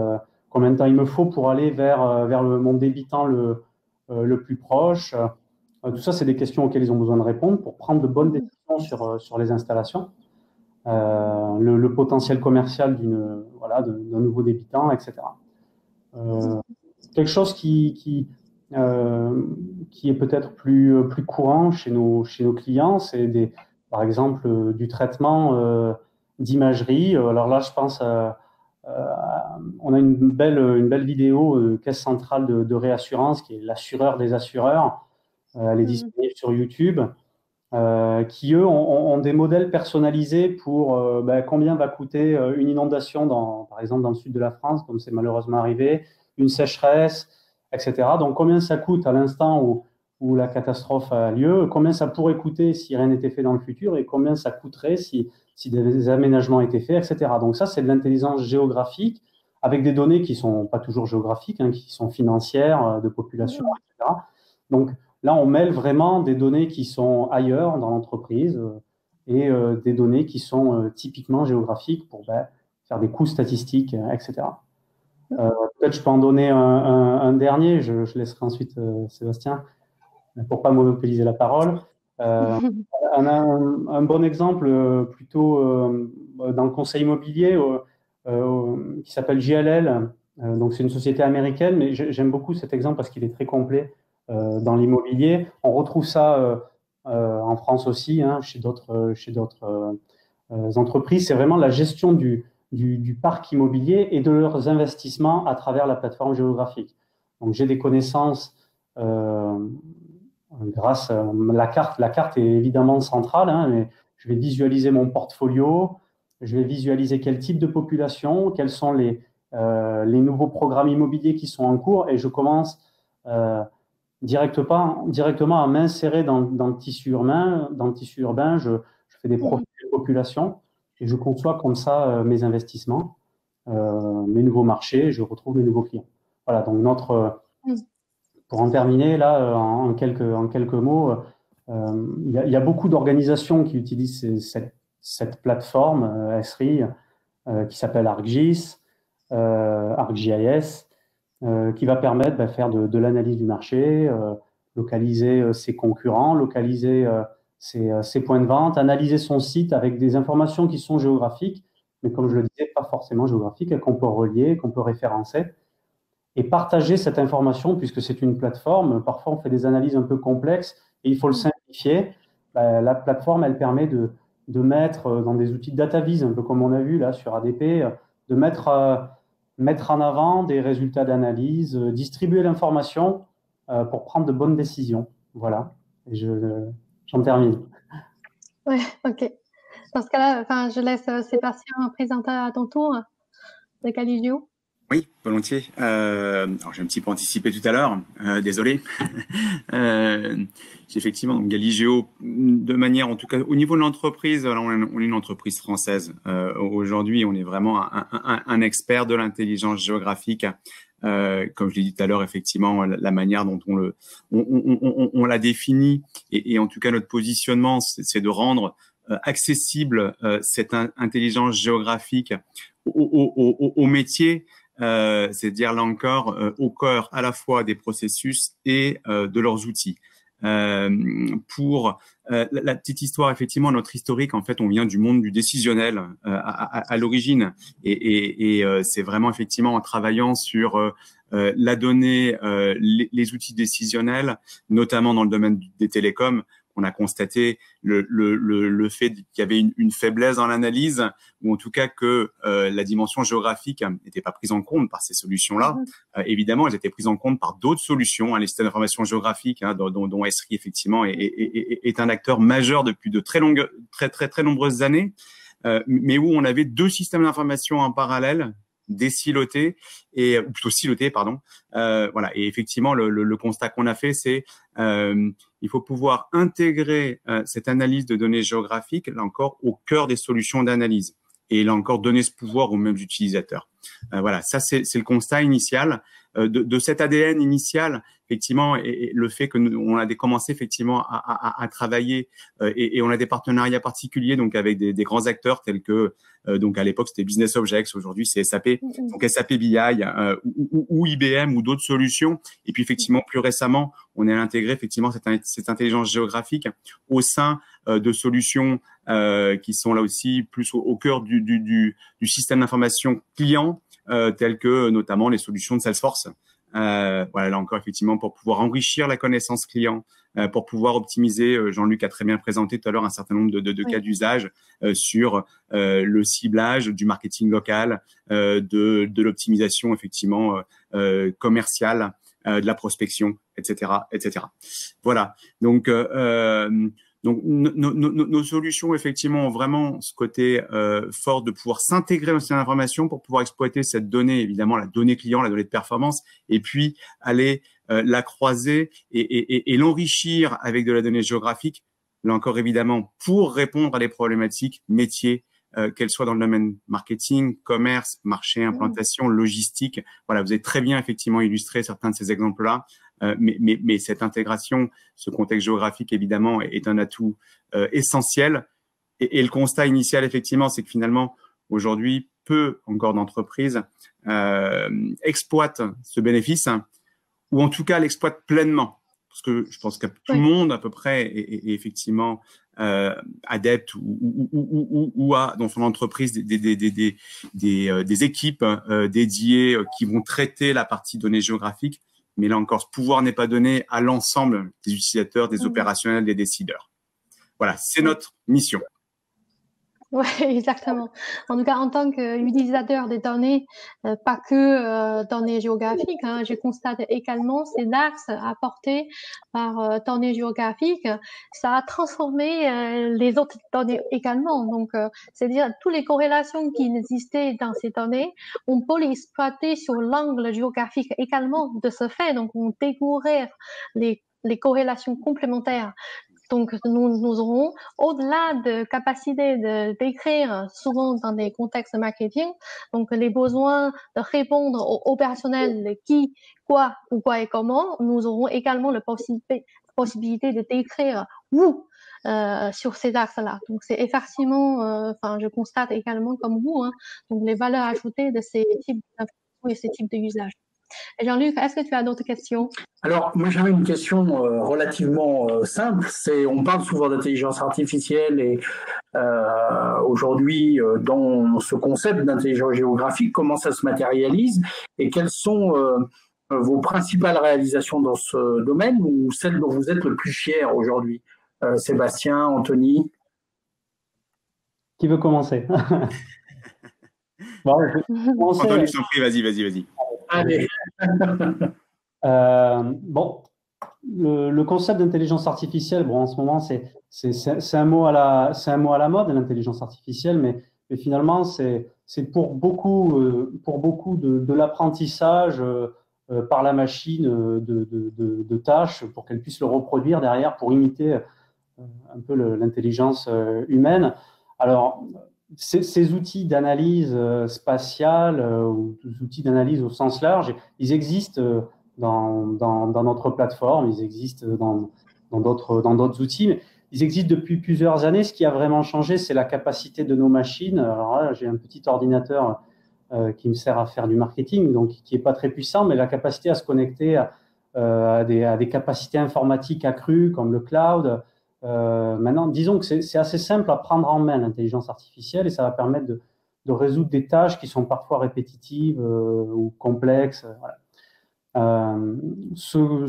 combien de temps il me faut pour aller vers mon débitant le plus proche. Tout ça, c'est des questions auxquelles ils ont besoin de répondre pour prendre de bonnes décisions sur les installations. Le potentiel commercial d'un nouveau débitant, etc. Quelque chose qui est peut-être plus courant chez nos clients, c'est par exemple du traitement d'imagerie. Alors là, je pense on a une belle vidéo Caisse Centrale de Réassurance, qui est l'assureur des assureurs. Elle est disponible sur YouTube. Qui, eux, ont des modèles personnalisés pour combien va coûter une inondation, par exemple, dans le sud de la France, comme c'est malheureusement arrivé, une sécheresse, etc. Donc, combien ça coûte à l'instant où la catastrophe a lieu, combien ça pourrait coûter si rien n'était fait dans le futur, et combien ça coûterait si des aménagements étaient faits, etc. Donc, ça, c'est de l'intelligence géographique, avec des données qui ne sont pas toujours géographiques, hein, qui sont financières, de population, etc. Donc, là, on mêle vraiment des données qui sont ailleurs dans l'entreprise et des données qui sont typiquement géographiques pour faire des coûts statistiques, etc. Peut-être je peux en donner un dernier, je laisserai ensuite Sébastien pour ne pas monopoliser la parole. On a un bon exemple plutôt dans le conseil immobilier qui s'appelle JLL. Donc, c'est une société américaine, mais j'aime beaucoup cet exemple parce qu'il est très complet. Dans l'immobilier. On retrouve ça en France aussi, hein, chez d'autres entreprises. C'est vraiment la gestion du parc immobilier et de leurs investissements à travers la plateforme géographique. Donc, j'ai des connaissances grâce à la carte. La carte est évidemment centrale, hein, mais je vais visualiser mon portfolio, je vais visualiser quel type de population, quels sont les nouveaux programmes immobiliers qui sont en cours, et je commence directement à m'insérer dans le tissu urbain. Dans le tissu urbain, je fais des profils de population et je conçois comme ça mes investissements, mes nouveaux marchés, je retrouve mes nouveaux clients. Voilà, donc pour en terminer, là, en quelques mots, il y a beaucoup d'organisations qui utilisent cette plateforme Esri qui s'appelle ArcGIS, ArcGIS, qui va permettre de faire de l'analyse du marché, localiser ses concurrents, localiser ses points de vente, analyser son site avec des informations qui sont géographiques, mais comme je le disais, pas forcément géographiques, et qu'on peut relier, qu'on peut référencer, et partager cette information, puisque c'est une plateforme. Parfois, on fait des analyses un peu complexes et il faut le simplifier. La plateforme, elle permet de mettre dans des outils de data viz, un peu comme on a vu là sur ADP, de mettre en avant des résultats d'analyse, distribuer l'information pour prendre de bonnes décisions. Voilà, et j'en termine. Oui, ok. Dans ce cas-là, je laisse Sébastien présenter à ton tour de Galigio. Oui, volontiers. Alors, j'ai un petit peu anticipé tout à l'heure, désolé. Effectivement, donc Galigeo, de manière, en tout cas, au niveau de l'entreprise, on est une entreprise française. Aujourd'hui, on est vraiment un expert de l'intelligence géographique. Comme je l'ai dit tout à l'heure, effectivement, la manière dont on l'a définit et en tout cas notre positionnement, c'est de rendre accessible cette intelligence géographique au métier. C'est-à-dire là encore au cœur à la fois des processus et de leurs outils. Pour la petite histoire, effectivement, notre historique, en fait, on vient du monde du décisionnel à l'origine, et c'est vraiment effectivement en travaillant sur la donnée, les outils décisionnels, notamment dans le domaine des télécoms, on a constaté le fait qu'il y avait une faiblesse dans l'analyse, ou en tout cas que la dimension géographique n'était pas prise en compte par ces solutions-là. Évidemment, elles étaient prises en compte par d'autres solutions, les systèmes d'information géographique, dont Esri effectivement est un acteur majeur depuis de très nombreuses années, mais où on avait deux systèmes d'information en parallèle, désilotés ou plutôt silotés, pardon. Voilà. Et effectivement, le constat qu'on a fait, c'est il faut pouvoir intégrer cette analyse de données géographiques, là encore, au cœur des solutions d'analyse. Et là encore, donner ce pouvoir aux mêmes utilisateurs. Voilà, ça c'est le constat initial de cet ADN initial, effectivement, et le fait que on a commencé effectivement à travailler et on a des partenariats particuliers donc avec des grands acteurs tels que donc à l'époque c'était Business Objects, aujourd'hui c'est SAP, donc SAP BI ou IBM ou d'autres solutions. Et puis effectivement plus récemment, on a intégré effectivement cette intelligence géographique au sein de solutions qui sont là aussi plus au cœur du système d'information client, telles que notamment les solutions de Salesforce. Voilà, là encore effectivement pour pouvoir enrichir la connaissance client, pour pouvoir optimiser. Jean-Luc a très bien présenté tout à l'heure un certain nombre de cas d'usage sur le ciblage du marketing local, de l'optimisation effectivement commerciale, de la prospection, etc., etc. Voilà. Donc nos solutions, effectivement, ont vraiment ce côté fort de pouvoir s'intégrer dans cette information pour pouvoir exploiter cette donnée, évidemment, la donnée client, la donnée de performance, et puis aller la croiser et l'enrichir avec de la donnée géographique, là encore, évidemment, pour répondre à des problématiques métiers, qu'elles soient dans le domaine marketing, commerce, marché, implantation, logistique. Voilà, vous avez très bien, effectivement, illustré certains de ces exemples-là. Mais cette intégration, ce contexte géographique, évidemment, est un atout essentiel. Et le constat initial, effectivement, c'est que finalement, aujourd'hui, peu encore d'entreprises exploitent ce bénéfice, ou en tout cas l'exploitent pleinement. Parce que je pense que tout le monde, à peu près, est effectivement adepte ou a dans son entreprise des équipes dédiées qui vont traiter la partie données géographiques. Mais là encore, ce pouvoir n'est pas donné à l'ensemble des utilisateurs, des opérationnels, des décideurs. Voilà, c'est notre mission. Oui, exactement. En tout cas, en tant qu'utilisateur des données, pas que données géographiques, hein, je constate également ces axes apportés par données géographiques. Ça a transformé les autres données également. Donc, c'est-à-dire toutes les corrélations qui existaient dans ces données, on peut les exploiter sur l'angle géographique également de ce fait. Donc, on découvre les corrélations complémentaires. Donc, nous aurons, au-delà de capacité de d'écrire, souvent dans des contextes marketing, donc les besoins de répondre aux opérationnels qui, quoi, pourquoi et comment, nous aurons également la possibilité de décrire où sur ces axes-là. Donc, c'est effectivement, enfin, je constate également comme vous, hein, donc les valeurs ajoutées de ces types d'informations et ces types d'usages. Jean-Luc, est-ce que tu as d'autres questions? Alors, moi, j'avais une question relativement simple. On parle souvent d'intelligence artificielle et aujourd'hui, dans ce concept d'intelligence géographique, comment ça se matérialise et quelles sont vos principales réalisations dans ce domaine ou celles dont vous êtes le plus fier aujourd'hui? Sébastien, Anthony? Qui veut commencer? Bon, Anthony, je t'en prie, vas-y. Allez. Bon, le concept d'intelligence artificielle, bon, en ce moment, c'est un mot à la mode, l'intelligence artificielle, mais mais finalement, c'est pour beaucoup de l'apprentissage par la machine de tâches pour qu'elle puisse le reproduire derrière pour imiter un peu l'intelligence humaine. Alors, ces outils d'analyse spatiale ou des outils d'analyse au sens large, ils existent dans notre plateforme, ils existent dans d'autres outils, mais ils existent depuis plusieurs années. Ce qui a vraiment changé, c'est la capacité de nos machines. Alors là, j'ai un petit ordinateur qui me sert à faire du marketing, donc qui n'est pas très puissant, mais la capacité à se connecter à des capacités informatiques accrues comme le cloud. Maintenant, disons que c'est assez simple à prendre en main, l'intelligence artificielle, et ça va permettre de résoudre des tâches qui sont parfois répétitives ou complexes. Voilà. Sur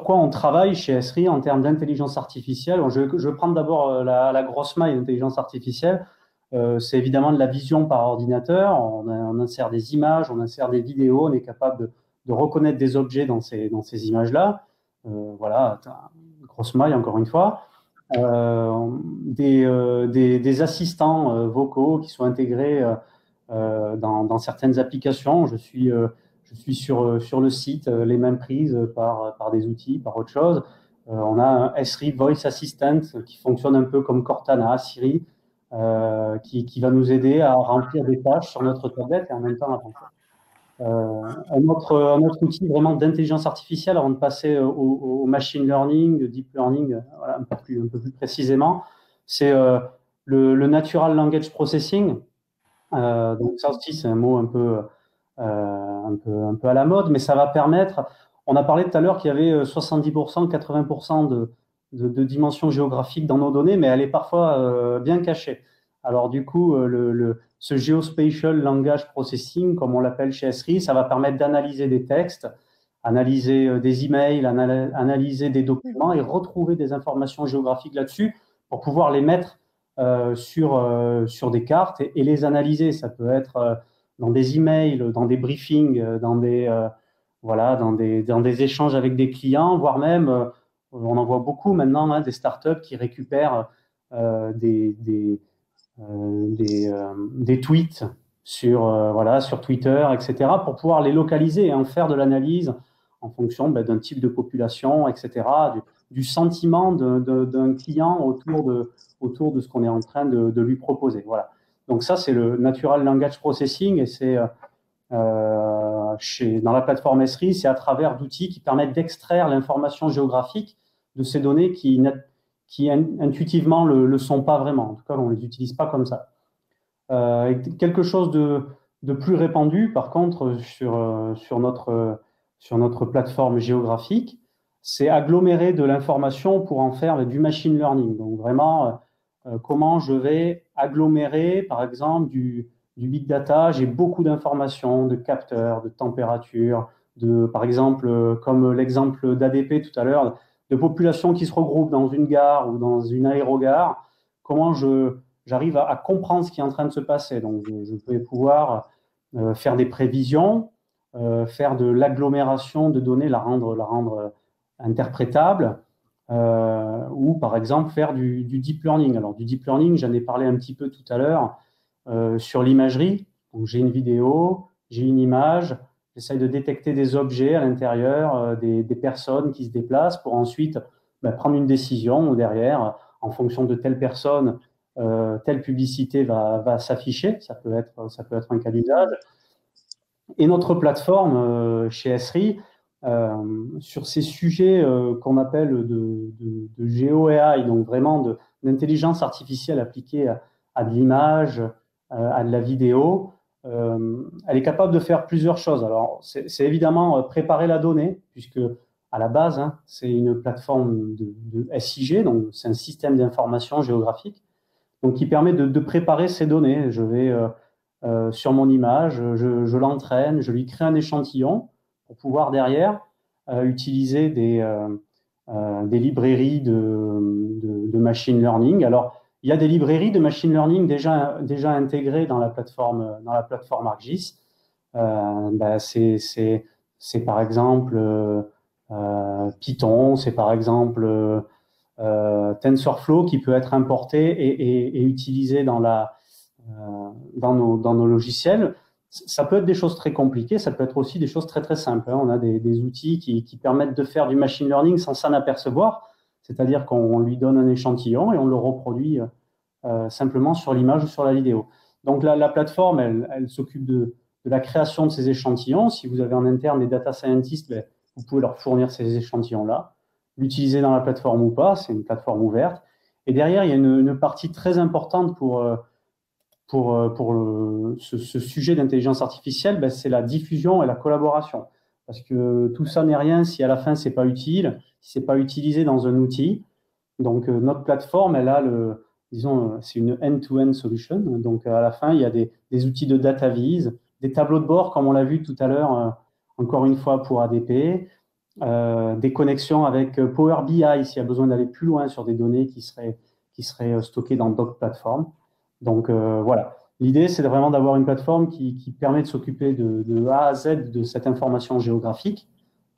quoi on travaille chez Esri en termes d'intelligence artificielle. Je vais prendre d'abord la grosse maille d'intelligence artificielle. C'est évidemment de la vision par ordinateur. On insère des images, on insère des vidéos, on est capable de reconnaître des objets dans ces images-là. Voilà, grosse maille encore une fois. Des assistants vocaux qui sont intégrés dans certaines applications. Je suis sur le site, les mêmes prises par des outils, par autre chose. On a un Esri Voice Assistant qui fonctionne un peu comme Cortana, Siri, qui va nous aider à remplir des tâches sur notre tablette et en même temps avancer. Un autre outil vraiment d'intelligence artificielle avant de passer au machine learning, deep learning, voilà, un peu plus précisément, c'est le natural language processing. Donc ça aussi, c'est un mot un peu à la mode, mais ça va permettre. On a parlé tout à l'heure qu'il y avait 70%, 80% de dimension géographique dans nos données, mais elle est parfois bien cachée. Alors du coup, ce Geospatial Language Processing, comme on l'appelle chez Esri, ça va permettre d'analyser des textes, analyser des emails, analyser des documents et retrouver des informations géographiques là-dessus pour pouvoir les mettre sur des cartes et les analyser. Ça peut être dans des emails, dans des briefings, dans des échanges avec des clients, voire même, on en voit beaucoup maintenant, hein, des startups qui récupèrent des tweets sur Twitter, etc., pour pouvoir les localiser et en faire de l'analyse en fonction d'un type de population, etc., du sentiment d'un client autour de ce qu'on est en train de lui proposer. Voilà. Donc ça, c'est le Natural Language Processing, et c'est dans la plateforme Esri, c'est à travers d'outils qui permettent d'extraire l'information géographique de ces données qui intuitivement le sont pas vraiment. En tout cas, on ne les utilise pas comme ça. Quelque chose de plus répandu, par contre, sur notre plateforme géographique, c'est agglomérer de l'information pour en faire du machine learning. Donc vraiment, comment je vais agglomérer, par exemple, du big data. J'ai beaucoup d'informations, de capteurs, de température, par exemple, comme l'exemple d'ADP tout à l'heure, de populations qui se regroupent dans une gare ou dans une aérogare. Comment j'arrive à comprendre ce qui est en train de se passer. Donc, je vais pouvoir faire des prévisions, faire de l'agglomération de données, la rendre interprétable, ou par exemple faire du deep learning. Alors, du deep learning, j'en ai parlé un petit peu tout à l'heure sur l'imagerie. Donc, j'ai une vidéo, j'ai une image, j'essaye de détecter des objets à l'intérieur, des personnes qui se déplacent pour ensuite prendre une décision derrière, en fonction de telle personne, telle publicité va s'afficher. Ça peut être un cas d'usage. Et notre plateforme chez Esri, sur ces sujets qu'on appelle de Geo-AI, donc vraiment d'intelligence artificielle appliquée à de l'image, à de la vidéo, elle est capable de faire plusieurs choses. Alors, c'est évidemment préparer la donnée, puisque à la base, hein, c'est une plateforme de SIG, donc c'est un système d'information géographique, donc qui permet de préparer ces données. Je vais sur mon image, je l'entraîne, je lui crée un échantillon pour pouvoir derrière utiliser des librairies de machine learning. Alors, il y a des librairies de machine learning déjà intégrées dans la plateforme ArcGIS. C'est par exemple Python, c'est par exemple TensorFlow qui peut être importé et utilisé dans nos logiciels. Ça peut être des choses très compliquées, ça peut être aussi des choses très très simples. On a des outils qui permettent de faire du machine learning sans s'en apercevoir, c'est-à-dire qu'on lui donne un échantillon et on le reproduit simplement sur l'image ou sur la vidéo. Donc la plateforme, elle s'occupe de la création de ces échantillons. Si vous avez en interne des data scientists, ben, vous pouvez leur fournir ces échantillons-là, l'utiliser dans la plateforme ou pas, c'est une plateforme ouverte. Et derrière, il y a une partie très importante pour ce sujet d'intelligence artificielle, ben, c'est la diffusion et la collaboration. Parce que tout ça n'est rien si à la fin, c'est pas utile, si c'est pas utilisé dans un outil. Donc, notre plateforme, elle a disons, c'est une end-to-end solution. Donc, à la fin, il y a des outils de data vise, des tableaux de bord, comme on l'a vu tout à l'heure, encore une fois pour ADP, des connexions avec Power BI s'il y a besoin d'aller plus loin sur des données qui seraient stockées dans d'autres plateformes. Donc, voilà. L'idée, c'est vraiment d'avoir une plateforme qui permet de s'occuper de A à Z de cette information géographique,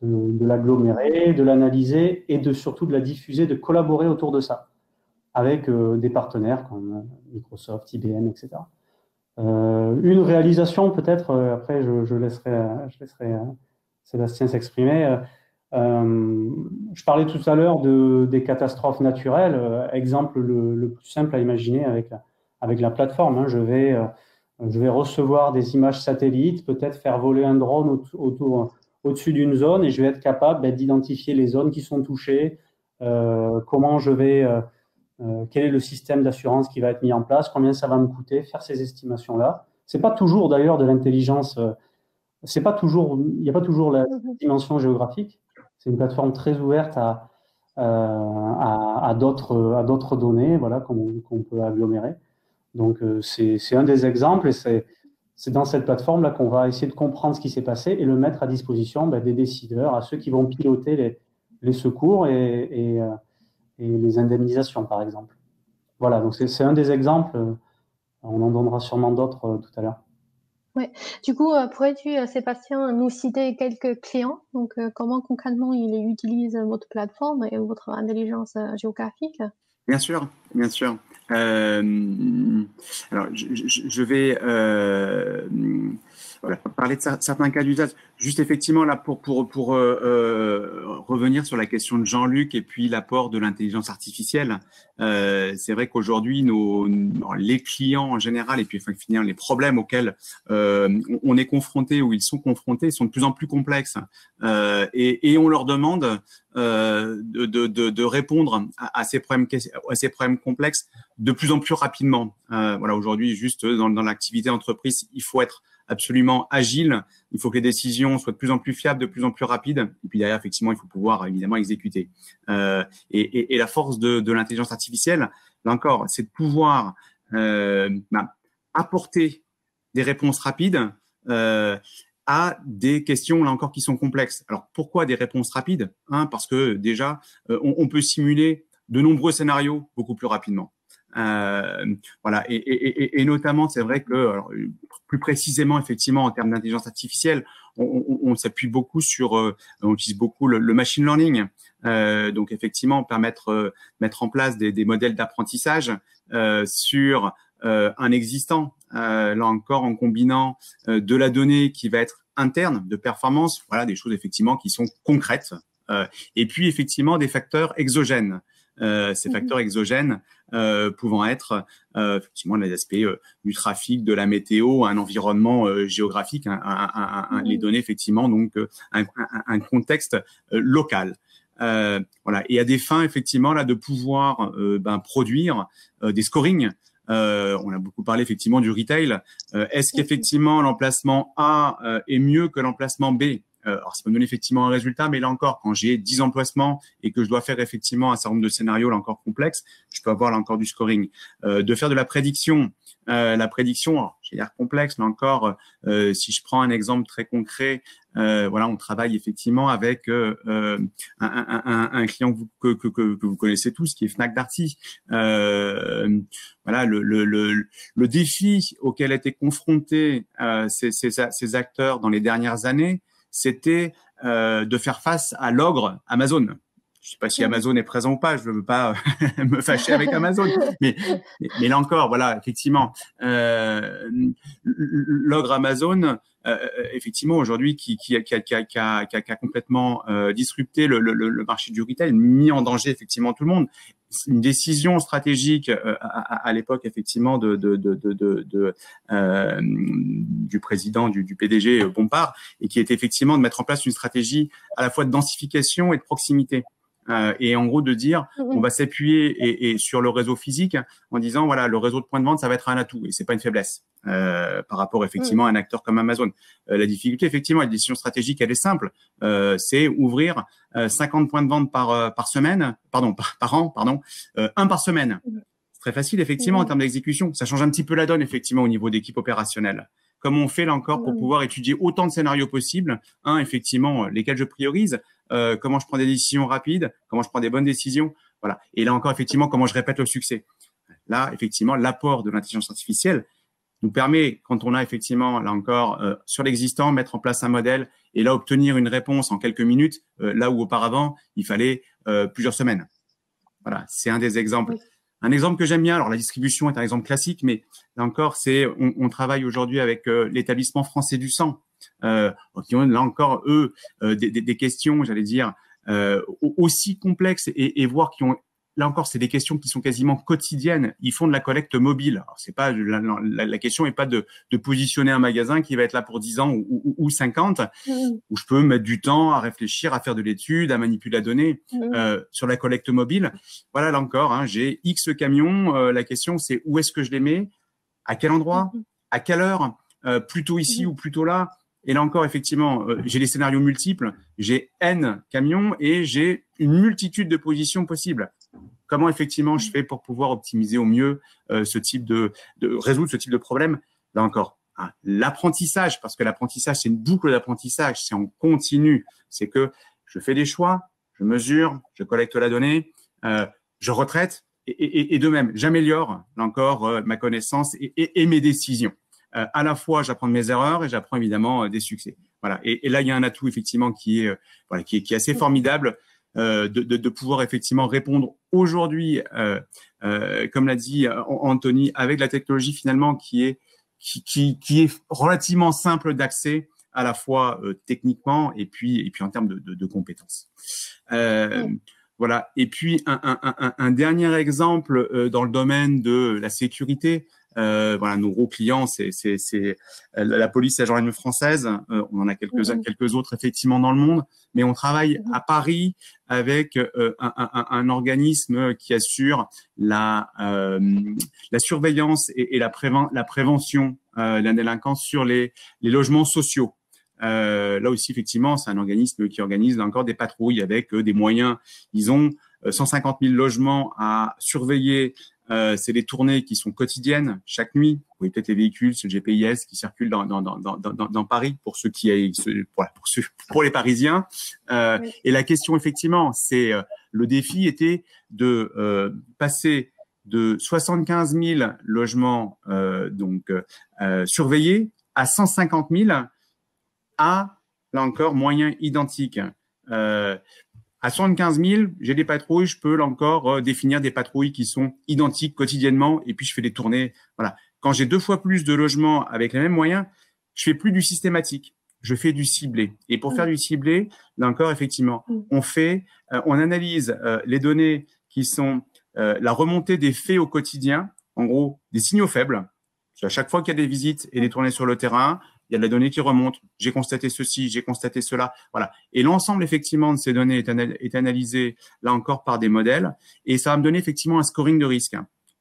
de l'agglomérer, de l'analyser et surtout de la diffuser, de collaborer autour de ça avec des partenaires comme Microsoft, IBM, etc. Une réalisation peut-être, après je laisserai Sébastien s'exprimer. Je parlais tout à l'heure des catastrophes naturelles. Exemple le plus simple à imaginer avec la plateforme. Hein. Je vais recevoir des images satellites, peut-être faire voler un drone au-dessus d'une zone et je vais être capable d'identifier les zones qui sont touchées, quel est le système d'assurance qui va être mis en place, combien ça va me coûter, faire ces estimations-là. C'est pas toujours d'ailleurs de l'intelligence, il n'y a pas toujours la dimension géographique. C'est une plateforme très ouverte à d'autres données, voilà, qu'on peut agglomérer. Donc, c'est un des exemples et c'est dans cette plateforme-là qu'on va essayer de comprendre ce qui s'est passé et le mettre à disposition des décideurs, à ceux qui vont piloter les secours et les indemnisations, par exemple. Voilà, donc c'est un des exemples. On en donnera sûrement d'autres tout à l'heure. Oui. Du coup, pourrais-tu, Sébastien, nous citer quelques clients? Donc, comment concrètement ils utilisent votre plateforme et votre intelligence géographique? Bien sûr, bien sûr. Alors, je vais voilà, parler de certains cas d'usage. Juste effectivement là pour revenir sur la question de Jean-Luc et puis l'apport de l'intelligence artificielle. C'est vrai qu'aujourd'hui les clients en général et puis enfin finir les problèmes auxquels on est confronté ou ils sont confrontés sont de plus en plus complexes et on leur demande de répondre à ces problèmes complexes de plus en plus rapidement. Voilà, aujourd'hui, juste dans l'activité entreprise, il faut être absolument agile. Il faut que les décisions soient de plus en plus fiables, de plus en plus rapides. Et puis derrière, effectivement, il faut pouvoir évidemment exécuter. Et la force de l'intelligence artificielle, là encore, c'est de pouvoir apporter des réponses rapides à des questions, là encore, qui sont complexes. Alors, pourquoi des réponses rapides? Parce que déjà, on peut simuler de nombreux scénarios beaucoup plus rapidement. Voilà, et notamment, c'est vrai que, alors, plus précisément, effectivement, en termes d'intelligence artificielle, on s'appuie beaucoup on utilise beaucoup le machine learning. Donc, effectivement, mettre en place des modèles d'apprentissage sur un existant, là encore en combinant de la donnée qui va être interne, de performance, voilà, des choses effectivement qui sont concrètes, et puis effectivement des facteurs exogènes. Ces facteurs exogènes pouvant être effectivement les aspects du trafic, de la météo, un environnement géographique, les données effectivement donc un contexte local. Voilà, et à des fins effectivement là de pouvoir produire des scorings. On a beaucoup parlé effectivement du retail. Est-ce qu'effectivement l'emplacement A est mieux que l'emplacement B? Alors, ça peut me donner effectivement un résultat, mais là encore, quand j'ai 10 emplacements et que je dois faire effectivement un certain nombre de scénarios là encore complexes, je peux avoir là encore du scoring. De faire de la prédiction. La prédiction, j'ai l'air complexe, mais encore, si je prends un exemple très concret, voilà, on travaille effectivement avec un client que vous connaissez tous, qui est Fnac Darty. Voilà, le défi auquel étaient confrontés ces acteurs dans les dernières années, c'était de faire face à l'ogre Amazon. je ne sais pas si Amazon est présent ou pas, je ne veux pas me fâcher avec Amazon, mais là encore, voilà, effectivement, l'ogre Amazon, effectivement, aujourd'hui, qui a complètement disrupté le marché du retail, mis en danger effectivement tout le monde. Une décision stratégique à l'époque effectivement du président du PDG Bompard, et qui était effectivement de mettre en place une stratégie à la fois de densification et de proximité. Et en gros de dire on va s'appuyer et sur le réseau physique en disant voilà, le réseau de points de vente ça va être un atout et c'est pas une faiblesse par rapport effectivement à un acteur comme Amazon. La difficulté effectivement, la décision stratégique elle est simple, c'est ouvrir 50 points de vente par semaine, par an, un par semaine. C'est très facile effectivement en termes d'exécution. Ça change un petit peu la donne effectivement au niveau d'équipe opérationnelle. Comment on fait là encore pour pouvoir étudier autant de scénarios possibles, effectivement lesquels je priorise, comment je prends des décisions rapides, comment je prends des bonnes décisions, voilà. Et là encore effectivement comment je répète le succès. Là effectivement l'apport de l'intelligence artificielle nous permet, quand on a effectivement là encore sur l'existant, mettre en place un modèle et là obtenir une réponse en quelques minutes, là où auparavant il fallait plusieurs semaines. Voilà, c'est un des exemples. Un exemple que j'aime bien, alors la distribution est un exemple classique, mais là encore, c'est on travaille aujourd'hui avec l'établissement français du sang, qui ont là encore, eux, des questions, j'allais dire, aussi complexes et voire qui ont, là encore, c'est des questions qui sont quasiment quotidiennes. Ils font de la collecte mobile. Alors, c'est pas la question n'est pas de positionner un magasin qui va être là pour 10 ans ou 50, où je peux mettre du temps à réfléchir, à faire de l'étude, à manipuler la donnée. Sur la collecte mobile, voilà, là encore, j'ai X camions. La question, c'est où est-ce que je les mets, à quel endroit, à quelle heure, plutôt ici ou plutôt là. Et là encore, effectivement, j'ai des scénarios multiples, j'ai N camions et j'ai une multitude de positions possibles. Comment effectivement je fais pour pouvoir optimiser au mieux ce type de résoudre ce type de problème? Là encore, l'apprentissage, parce que l'apprentissage, c'est une boucle d'apprentissage, c'est en continu. C'est que je fais des choix, je mesure, je collecte la donnée, je retraite et de même, j'améliore, là encore, ma connaissance et mes décisions. À la fois, j'apprends de mes erreurs et j'apprends évidemment des succès. Voilà. Et là, il y a un atout effectivement qui est assez formidable de pouvoir effectivement répondre aujourd'hui, comme l'a dit Anthony, avec la technologie finalement qui est relativement simple d'accès à la fois techniquement et puis en termes de compétences. Voilà. Et puis un dernier exemple dans le domaine de la sécurité. Voilà, nos gros clients, c'est la police et la gendarmerie française. On en a quelques autres effectivement dans le monde, mais on travaille à Paris avec un organisme qui assure la surveillance et la prévention de la délinquance sur les logements sociaux. Là aussi, effectivement, c'est un organisme qui organise encore des patrouilles avec des moyens. Ils ont 150 000 logements à surveiller. C'est des tournées qui sont quotidiennes chaque nuit. Vous voyez peut-être les véhicules, c'est le GPIS qui circule dans Paris pour ceux pour les Parisiens. Et la question effectivement, c'est le défi était de passer de 75 000 logements surveillés à 150 000 à là encore moyens identiques. À 75 000, j'ai des patrouilles, je peux là encore définir des patrouilles qui sont identiques quotidiennement et puis je fais des tournées. Voilà. Quand j'ai 2 fois plus de logements avec les mêmes moyens, je fais plus du systématique, je fais du ciblé. Et pour faire du ciblé, là encore, effectivement, on analyse les données qui sont la remontée des faits au quotidien, en gros, des signaux faibles. À chaque fois qu'il y a des visites et des tournées sur le terrain, il y a de la donnée qui remonte. J'ai constaté ceci, j'ai constaté cela. Voilà. Et l'ensemble, effectivement, de ces données est analysé, là encore, par des modèles. Et ça va me donner, effectivement, un scoring de risque.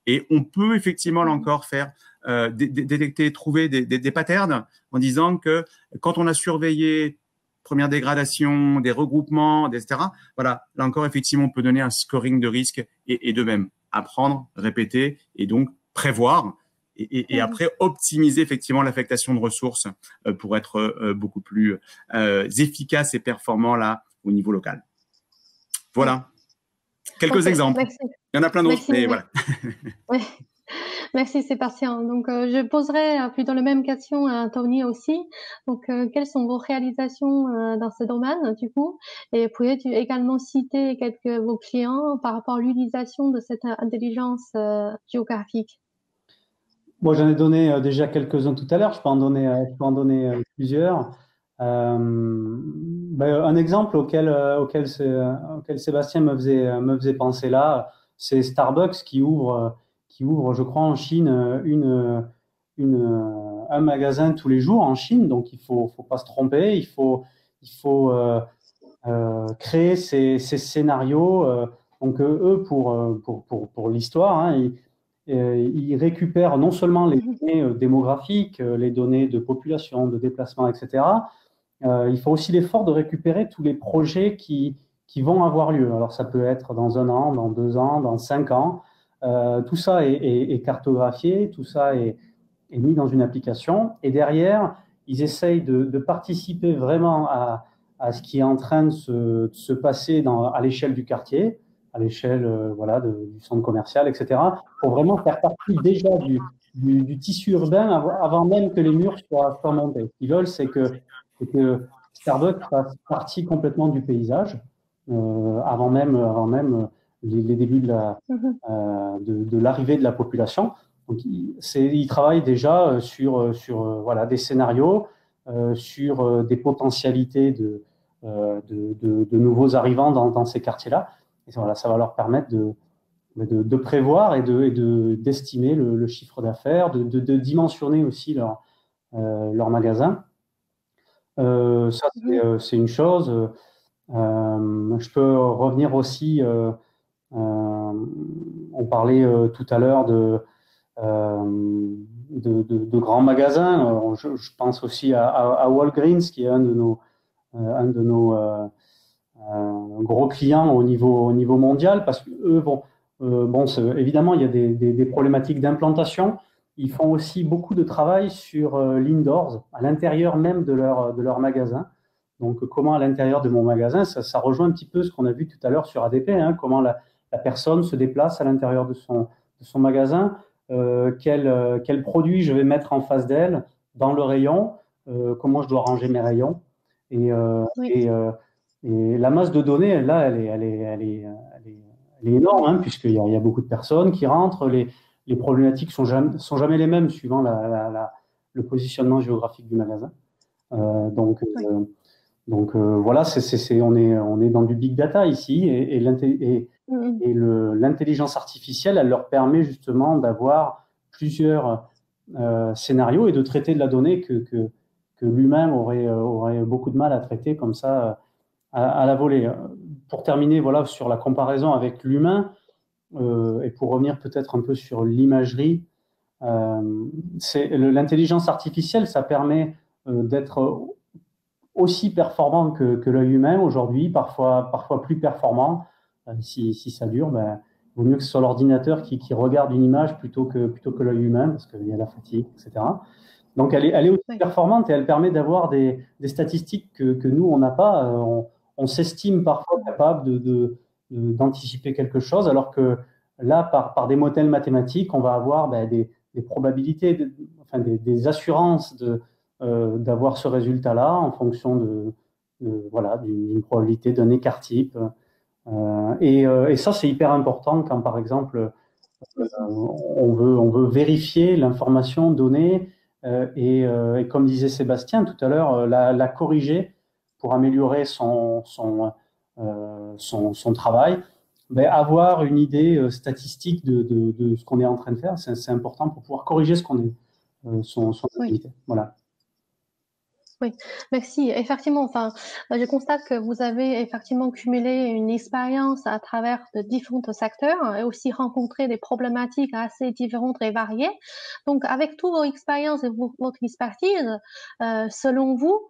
Et on peut, effectivement, là encore, faire détecter, trouver des patterns en disant que quand on a surveillé première dégradation, des regroupements, etc., voilà, là encore, effectivement, on peut donner un scoring de risque et de même apprendre, répéter et donc prévoir. Et après, optimiser effectivement l'affectation de ressources pour être beaucoup plus efficace et performant là au niveau local. Voilà. Quelques exemples. Merci. Il y en a plein d'autres, mais voilà. Oui. Merci Sébastien. Donc, je poserai plutôt la même question à Tony aussi. Donc, quelles sont vos réalisations dans ce domaine, du coup? Et pourrais-tu également citer quelques vos clients par rapport à l'utilisation de cette intelligence géographique? Moi, j'en ai donné déjà quelques-uns tout à l'heure. Je peux en donner plusieurs. Un exemple auquel Sébastien me faisait penser là, c'est Starbucks qui ouvre, je crois, en Chine un magasin tous les jours en Chine. Donc, il faut pas se tromper. Il faut créer ces scénarios. Donc, eux, pour l'histoire, hein, ils récupèrent non seulement les données démographiques, les données de population, de déplacement, etc. Il faut aussi l'effort de récupérer tous les projets qui vont avoir lieu. Alors, ça peut être dans 1 an, dans 2 ans, dans 5 ans. Tout ça est cartographié, tout ça est mis dans une application. Et derrière, ils essayent de participer vraiment à ce qui est en train de se passer à l'échelle du quartier, à l'échelle voilà, du centre commercial, etc., pour vraiment faire partie déjà du tissu urbain avant même que les murs soient montés. Ce qu'ils veulent, c'est que Starbucks fasse partie complètement du paysage avant même les débuts de l'arrivée de la population. Donc, ils travaillent déjà sur voilà, des scénarios, sur des potentialités de nouveaux arrivants dans ces quartiers-là. Et voilà, ça va leur permettre de prévoir et d'estimer le chiffre d'affaires, de dimensionner aussi leur magasin. Ça, c'est une chose. Je peux revenir aussi, on parlait tout à l'heure de grands magasins. Je pense aussi à Walgreens, qui est un de nos gros clients au niveau mondial, parce que eux, évidemment, il y a des problématiques d'implantation. Ils font aussi beaucoup de travail sur l'indoors, à l'intérieur même de leur magasin. Donc, comment à l'intérieur de mon magasin, ça rejoint un petit peu ce qu'on a vu tout à l'heure sur ADP, hein, comment la personne se déplace à l'intérieur de son magasin, quel produit je vais mettre en face d'elle dans le rayon, comment je dois ranger mes rayons. Et la masse de données, là, elle est énorme, hein, puisqu'il y a beaucoup de personnes qui rentrent. Les problématiques sont jamais les mêmes suivant le positionnement géographique du magasin. Donc voilà, on est dans du big data ici, et l'intelligence artificielle, elle leur permet justement d'avoir plusieurs scénarios et de traiter de la donnée que l'humain aurait beaucoup de mal à traiter comme ça à la volée. Pour terminer, voilà, sur la comparaison avec l'humain, et pour revenir peut-être un peu sur l'imagerie, l'intelligence artificielle, ça permet d'être aussi performant que l'œil humain aujourd'hui, parfois plus performant. Si ça dure, il vaut mieux que ce soit l'ordinateur qui regarde une image plutôt que l'œil humain, parce qu'il y a la fatigue, etc. Donc, elle est aussi performante, et elle permet d'avoir des statistiques que nous, on n'a pas. On s'estime parfois capable d'anticiper quelque chose, alors que là, par des modèles mathématiques, on va avoir des probabilités, des assurances d'avoir ce résultat-là en fonction voilà, d'une probabilité d'un écart type. Et ça, c'est hyper important quand, par exemple, on veut vérifier l'information donnée et comme disait Sébastien tout à l'heure, la corriger pour améliorer son travail. Avoir une idée statistique de ce qu'on est en train de faire, c'est important pour pouvoir corriger son activité. Voilà. Oui, merci. Effectivement, je constate que vous avez effectivement cumulé une expérience à travers de différents secteurs et aussi rencontré des problématiques assez différentes et variées. Donc, avec toutes vos expériences et votre expertise, selon vous,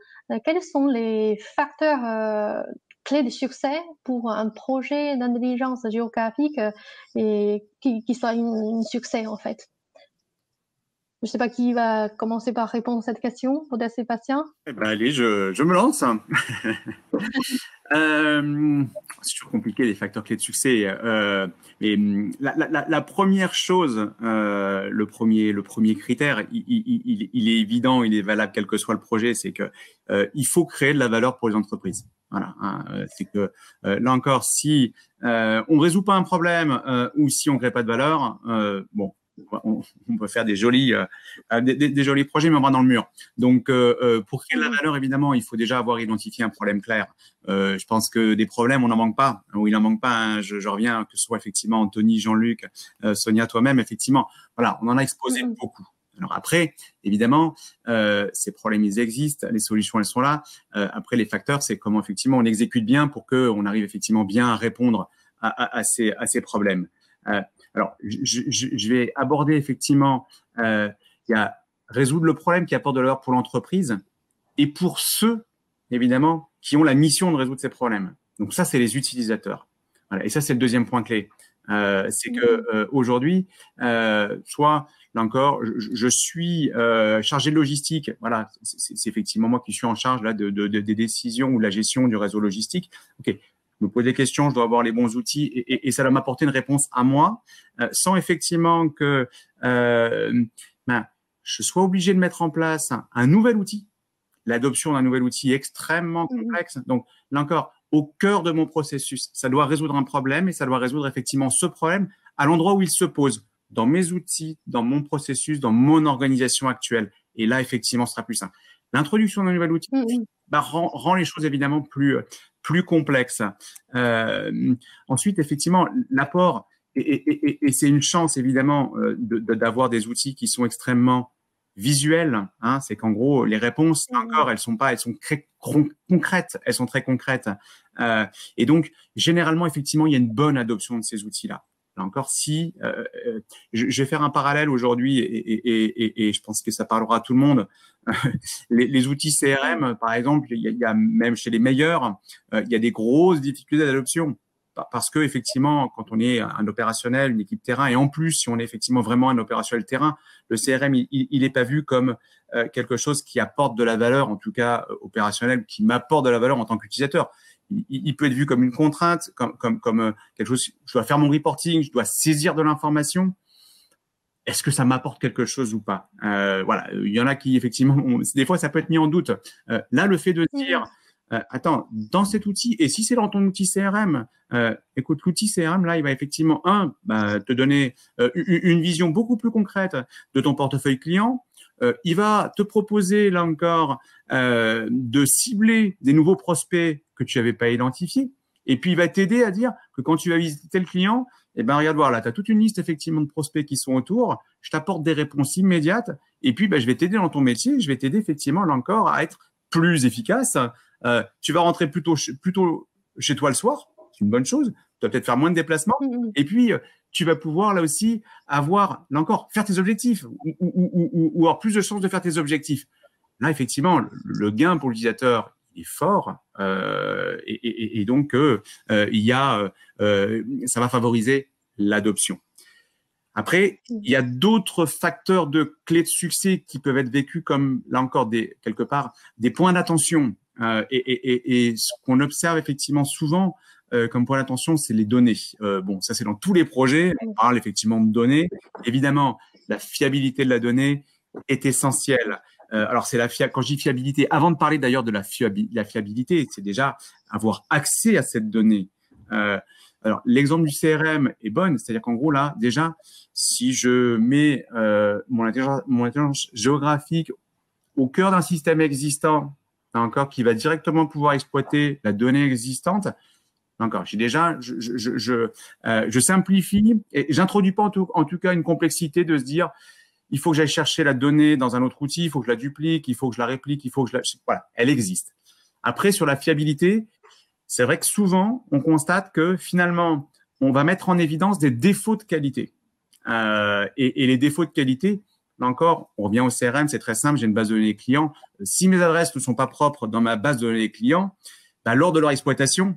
quels sont les facteurs clés de succès pour un projet d'intelligence géographique et qui soit un succès en fait? Je ne sais pas qui va commencer par répondre à cette question, peut-être Sébastien. Eh ben, allez, je me lance. C'est toujours compliqué les facteurs clés de succès. Mais la première chose, le premier critère, il est évident, il est valable quel que soit le projet, c'est que il faut créer de la valeur pour les entreprises. Voilà, hein, c'est que là encore, si on résout pas un problème ou si on crée pas de valeur, bon. On peut faire des jolis projets, mais on va dans le mur. Donc, pour créer de la valeur, évidemment, il faut déjà avoir identifié un problème clair. Je pense que des problèmes, on n'en manque pas, ou il n'en manque pas. Hein. Je reviens, que ce soit effectivement Anthony, Jean-Luc, Sonia, toi-même, effectivement. Voilà, on en a exposé beaucoup. Alors après, évidemment, ces problèmes, ils existent, les solutions, elles sont là. Après, les facteurs, c'est comment effectivement on exécute bien pour qu'on arrive effectivement bien à répondre à ces problèmes. Alors, je vais aborder effectivement, il y a résoudre le problème qui apporte de la valeur pour l'entreprise et pour ceux, évidemment, qui ont la mission de résoudre ces problèmes. Donc ça, c'est les utilisateurs. Voilà. Et ça, c'est le deuxième point clé. C'est que aujourd'hui, soit là encore, je suis chargé de logistique. Voilà, c'est effectivement moi qui suis en charge là des décisions ou de la gestion du réseau logistique. Ok. Je me pose des questions, je dois avoir les bons outils et ça va m'apporter une réponse à moi, sans effectivement que je sois obligé de mettre en place un nouvel outil. L'adoption d'un nouvel outil est extrêmement complexe. Donc, là encore, au cœur de mon processus, ça doit résoudre un problème et ça doit résoudre effectivement ce problème à l'endroit où il se pose, dans mes outils, dans mon processus, dans mon organisation actuelle. Et là, effectivement, ce sera plus simple. L'introduction d'un nouvel outil rend les choses évidemment plus complexes. Ensuite, effectivement, l'apport, et c'est une chance évidemment d'avoir des outils qui sont extrêmement visuels. Hein, c'est qu'en gros, les réponses, encore, elles sont très concrètes. Elles sont très concrètes. Et donc, généralement, effectivement, il y a une bonne adoption de ces outils-là. Là encore, si je vais faire un parallèle aujourd'hui et je pense que ça parlera à tout le monde. Les outils CRM, par exemple, il y a même chez les meilleurs, il y a des grosses difficultés d'adoption parce que effectivement, quand on est un opérationnel, une équipe terrain, et en plus, si on est effectivement vraiment un opérationnel terrain, le CRM, il est pas vu comme quelque chose qui apporte de la valeur, en tout cas opérationnel, qui m'apporte de la valeur en tant qu'utilisateur. Il peut être vu comme une contrainte, comme quelque chose. Je dois faire mon reporting, je dois saisir de l'information. Est-ce que ça m'apporte quelque chose ou pas? Voilà, il y en a qui effectivement, des fois, ça peut être mis en doute. Là, le fait de dire, attends, dans cet outil, et si c'est dans ton outil CRM, écoute, l'outil CRM là, il va effectivement te donner une vision beaucoup plus concrète de ton portefeuille client. Il va te proposer, là encore, de cibler des nouveaux prospects que tu n'avais pas identifiés. Et puis, il va t'aider à dire que quand tu vas visiter le client, regarde voir, là, tu as toute une liste, effectivement, de prospects qui sont autour. Je t'apporte des réponses immédiates. Et puis, je vais t'aider dans ton métier. Je vais t'aider, effectivement, là encore, à être plus efficace. Tu vas rentrer plutôt chez toi le soir. C'est une bonne chose. Tu vas peut-être faire moins de déplacements. Et puis, tu vas pouvoir là aussi avoir, là encore, faire tes objectifs ou avoir plus de chances de faire tes objectifs. Là, effectivement, le gain pour l'utilisateur est fort et donc il y a, ça va favoriser l'adoption. Après, il y a d'autres facteurs de clés de succès qui peuvent être vécus comme, là encore, quelque part, des points d'attention. Et ce qu'on observe effectivement souvent comme point d'attention, c'est les données. Bon, ça, c'est dans tous les projets. On parle effectivement de données. Évidemment, la fiabilité de la donnée est essentielle. Alors, quand je dis fiabilité, avant de parler d'ailleurs de la fiabilité, c'est déjà avoir accès à cette donnée. Alors, l'exemple du CRM est bon, c'est-à-dire qu'en gros, là, déjà, si je mets mon intelligence géographique au cœur d'un système existant, encore, qui va directement pouvoir exploiter la donnée existante, encore, j'ai déjà, je simplifie et j'introduis pas en tout cas une complexité de se dire, il faut que j'aille chercher la donnée dans un autre outil, il faut que je la duplique, il faut que je la réplique, voilà, elle existe. Après, sur la fiabilité, c'est vrai que souvent, on constate que finalement, on va mettre en évidence des défauts de qualité. Et les défauts de qualité, là encore, on revient au CRM, c'est très simple, j'ai une base de données clients. Si mes adresses ne sont pas propres dans ma base de données clients, lors de leur exploitation,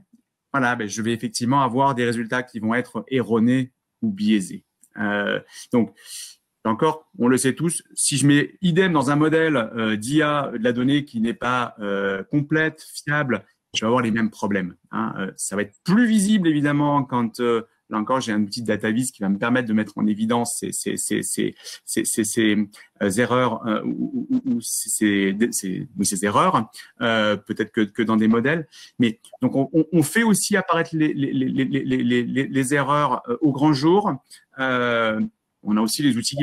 voilà, je vais effectivement avoir des résultats qui vont être erronés ou biaisés. Donc, encore, on le sait tous, si je mets idem dans un modèle d'IA de la donnée qui n'est pas complète, fiable, je vais avoir les mêmes problèmes. Hein. Ça va être plus visible, évidemment, quand, là encore, j'ai un outil de DataVis qui va me permettre de mettre en évidence ces erreurs ou ces erreurs, peut-être que dans des modèles. Mais donc, on fait aussi apparaître les erreurs au grand jour. On a aussi les outils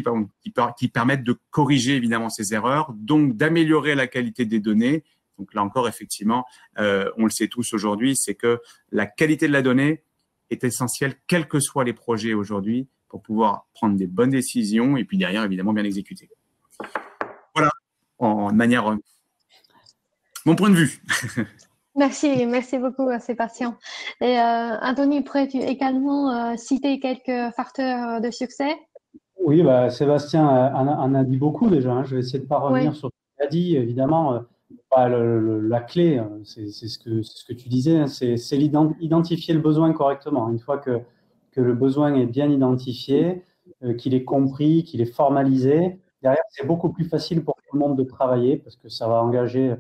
qui permettent de corriger, évidemment, ces erreurs, donc d'améliorer la qualité des données. Donc là encore, effectivement, on le sait tous aujourd'hui, c'est que la qualité de la donnée est essentielle, quels que soient les projets aujourd'hui, pour pouvoir prendre des bonnes décisions et puis derrière, évidemment, bien exécuter. Voilà, en manière… mon point de vue. Merci beaucoup, Sébastien. Et Anthony, pourrais-tu également citer quelques facteurs de succès? Oui, bah, Sébastien en a dit beaucoup déjà. Hein. Je vais essayer de ne pas revenir sur ce qu'il a dit. Évidemment, la clé, c'est ce que tu disais, hein, c'est identifier le besoin correctement. Une fois que le besoin est bien identifié, qu'il est compris, qu'il est formalisé, derrière, c'est beaucoup plus facile pour tout le monde de travailler parce que ça va engager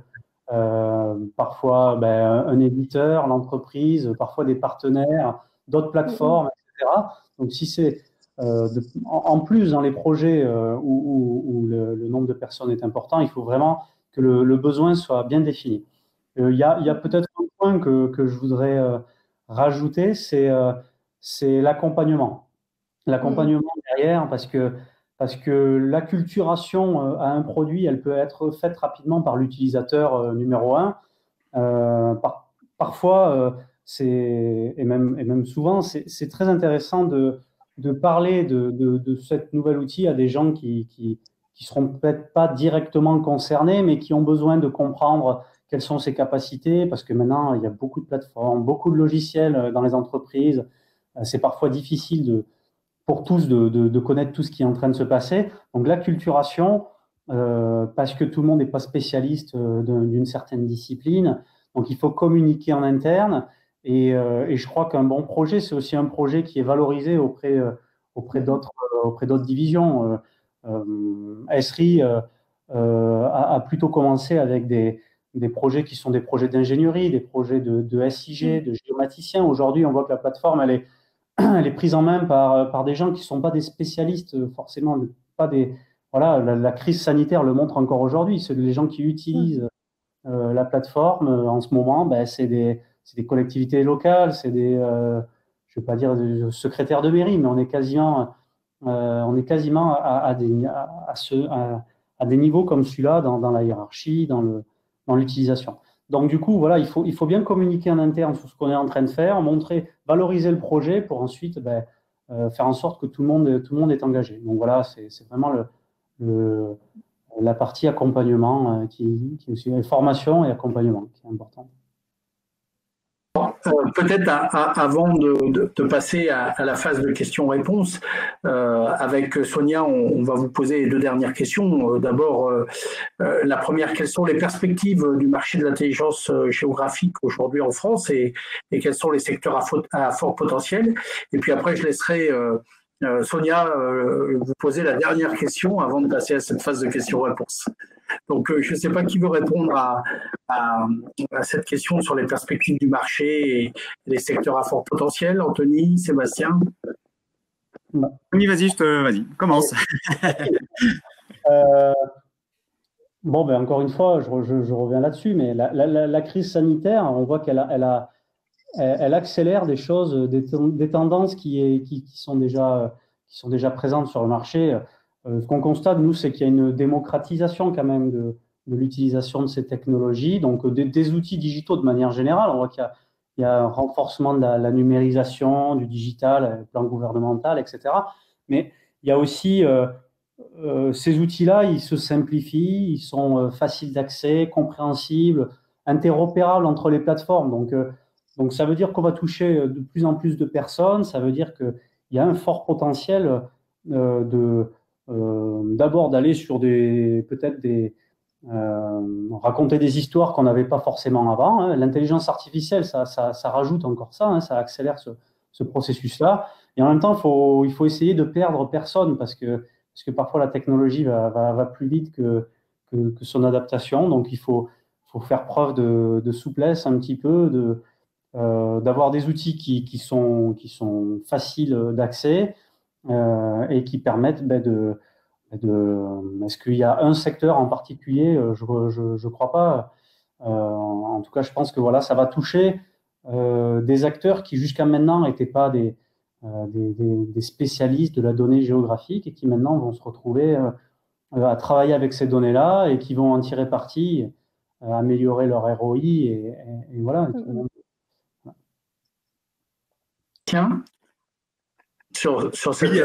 parfois un éditeur, l'entreprise, parfois des partenaires, d'autres plateformes, etc. Donc, si c'est en plus dans les projets où le nombre de personnes est important, il faut vraiment que le besoin soit bien défini. Il y a peut-être un point que je voudrais rajouter, c'est l'accompagnement. L'accompagnement derrière, parce que l'acculturation à un produit, elle peut être faite rapidement par l'utilisateur numéro 1. Parfois, et même souvent, c'est très intéressant de parler de cet nouvel outil à des gens qui seront peut-être pas directement concernés, mais qui ont besoin de comprendre quelles sont ses capacités, parce que maintenant, il y a beaucoup de plateformes, beaucoup de logiciels dans les entreprises. C'est parfois difficile pour tous de connaître tout ce qui est en train de se passer. Donc, l'acculturation, parce que tout le monde n'est pas spécialiste d'une certaine discipline, donc il faut communiquer en interne. Et je crois qu'un bon projet, c'est aussi un projet qui est valorisé auprès d'autres divisions. Esri a plutôt commencé avec des projets qui sont des projets d'ingénierie, des projets de SIG, de géomaticiens. Aujourd'hui, on voit que la plateforme, elle est prise en main par des gens qui ne sont pas des spécialistes forcément, voilà, la crise sanitaire le montre encore aujourd'hui. C'est les gens qui utilisent la plateforme en ce moment, c'est des collectivités locales, c'est je ne vais pas dire des secrétaires de mairie, mais on est quasiment à des niveaux comme celui-là dans la hiérarchie, dans l'utilisation. Donc du coup, voilà, il faut bien communiquer en interne sur ce qu'on est en train de faire, valoriser le projet pour ensuite faire en sorte que tout le monde est engagé. Donc voilà, c'est vraiment la partie accompagnement qui est aussi formation et accompagnement qui est important. Peut-être avant de passer à la phase de questions-réponses, avec Sonia, on va vous poser les deux dernières questions. D'abord, la première, quelles sont les perspectives du marché de l'intelligence géographique aujourd'hui en France et quels sont les secteurs à fort potentiel? Et puis après, je laisserai Sonia vous poser la dernière question avant de passer à cette phase de questions-réponses. Donc, je ne sais pas qui veut répondre à cette question sur les perspectives du marché et les secteurs à fort potentiel. Anthony, Sébastien? Anthony, vas-y, commence. Encore une fois, je reviens là-dessus, mais la crise sanitaire, on voit elle accélère des choses, des tendances qui sont déjà présentes sur le marché. Ce qu'on constate, nous, c'est qu'il y a une démocratisation quand même de l'utilisation de ces technologies, donc des outils digitaux de manière générale. On voit qu'il y a un renforcement de la numérisation, du digital, le plan gouvernemental, etc. Mais il y a aussi ces outils-là, ils se simplifient, ils sont faciles d'accès, compréhensibles, interopérables entre les plateformes. Donc ça veut dire qu'on va toucher de plus en plus de personnes, ça veut dire qu'il y a un fort potentiel d'abord d'aller sur raconter des histoires qu'on n'avait pas forcément avant. Hein. L'intelligence artificielle, ça rajoute encore ça, hein, ça accélère ce processus-là. Et en même temps, il faut essayer de perdre personne parce que parfois la technologie va plus vite que son adaptation. Donc il faut faut faire preuve de souplesse un petit peu, d'avoir des outils qui sont faciles d'accès et qui permettent est-ce qu'il y a un secteur en particulier? Je crois pas. En tout cas, je pense que voilà, ça va toucher des acteurs qui jusqu'à maintenant n'étaient pas des spécialistes de la donnée géographique et qui maintenant vont se retrouver à travailler avec ces données-là et qui vont en tirer parti, améliorer leur ROI et voilà. Tiens, sur cette... Oui.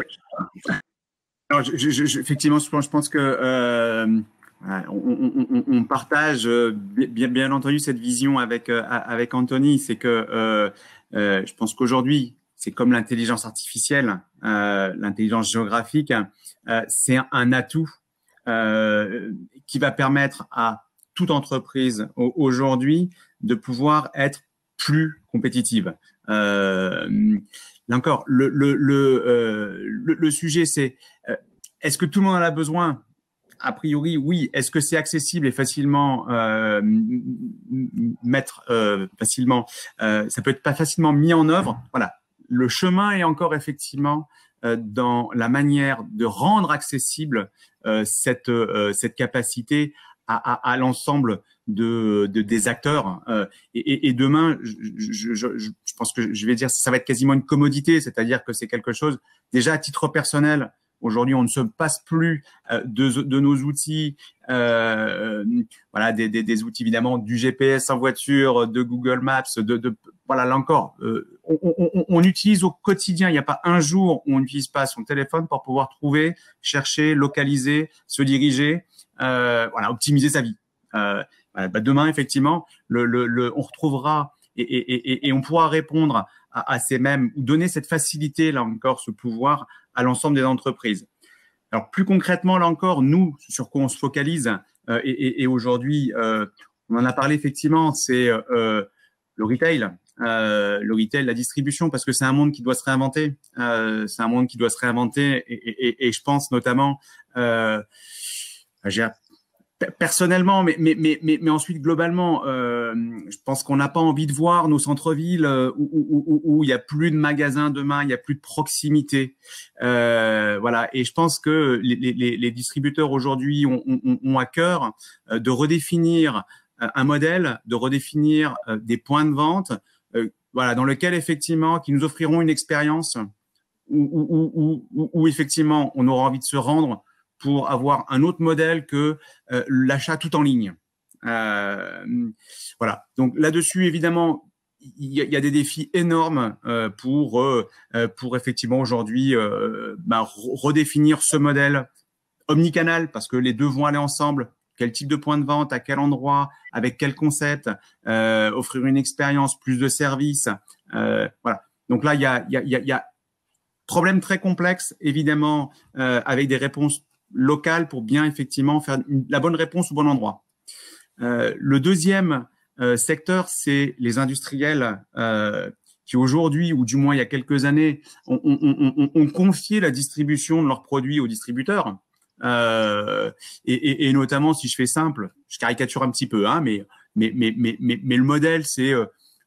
Alors, effectivement, je pense que on partage bien entendu cette vision avec Anthony. C'est que je pense qu'aujourd'hui, c'est comme l'intelligence artificielle, l'intelligence géographique, c'est un atout qui va permettre à toute entreprise aujourd'hui de pouvoir être plus compétitive. Là encore, le sujet, c'est est-ce que tout le monde en a besoin? A priori, oui. Est-ce que c'est accessible et facilement ça peut être pas facilement mis en œuvre? Voilà. Le chemin est encore effectivement dans la manière de rendre accessible cette capacité à l'ensemble des acteurs. Et demain, je pense que je vais dire, ça va être quasiment une commodité, c'est-à-dire que c'est quelque chose, déjà à titre personnel, aujourd'hui, on ne se passe plus de nos outils, voilà, des outils évidemment du GPS en voiture, de Google Maps, voilà, là encore, on utilise au quotidien. Il n'y a pas un jour où on n'utilise pas son téléphone pour pouvoir trouver, chercher, localiser, se diriger, voilà, optimiser sa vie. Voilà, demain, effectivement, on retrouvera et on pourra répondre à ces mêmes, ou donner cette facilité, là encore, ce pouvoir à l'ensemble des entreprises. Alors, plus concrètement, là encore, nous, sur quoi on se focalise, et aujourd'hui, on en a parlé effectivement, c'est le retail, la distribution, parce que c'est un monde qui doit se réinventer. C'est un monde qui doit se réinventer, et je pense notamment, personnellement, mais ensuite globalement, je pense qu'on n'a pas envie de voir nos centres-villes où il y a plus de magasins demain, il y a plus de proximité, voilà. Et je pense que les distributeurs aujourd'hui ont à cœur de redéfinir un modèle, de redéfinir des points de vente, voilà, dans lequel effectivement, qui nous offriront une expérience où effectivement on aura envie de se rendre pour avoir un autre modèle que l'achat tout en ligne. Voilà. Donc là-dessus, évidemment, il y a des défis énormes pour effectivement aujourd'hui redéfinir ce modèle omnicanal, parce que les deux vont aller ensemble. Quel type de point de vente, à quel endroit, avec quel concept, offrir une expérience, plus de services. Voilà. Donc là, il y a problème très complexe, évidemment, avec des réponses locales pour bien effectivement faire la bonne réponse au bon endroit. Le deuxième secteur, c'est les industriels qui aujourd'hui, ou du moins il y a quelques années, ont confié la distribution de leurs produits aux distributeurs. Et notamment, si je fais simple, je caricature un petit peu, hein, mais le modèle, c'est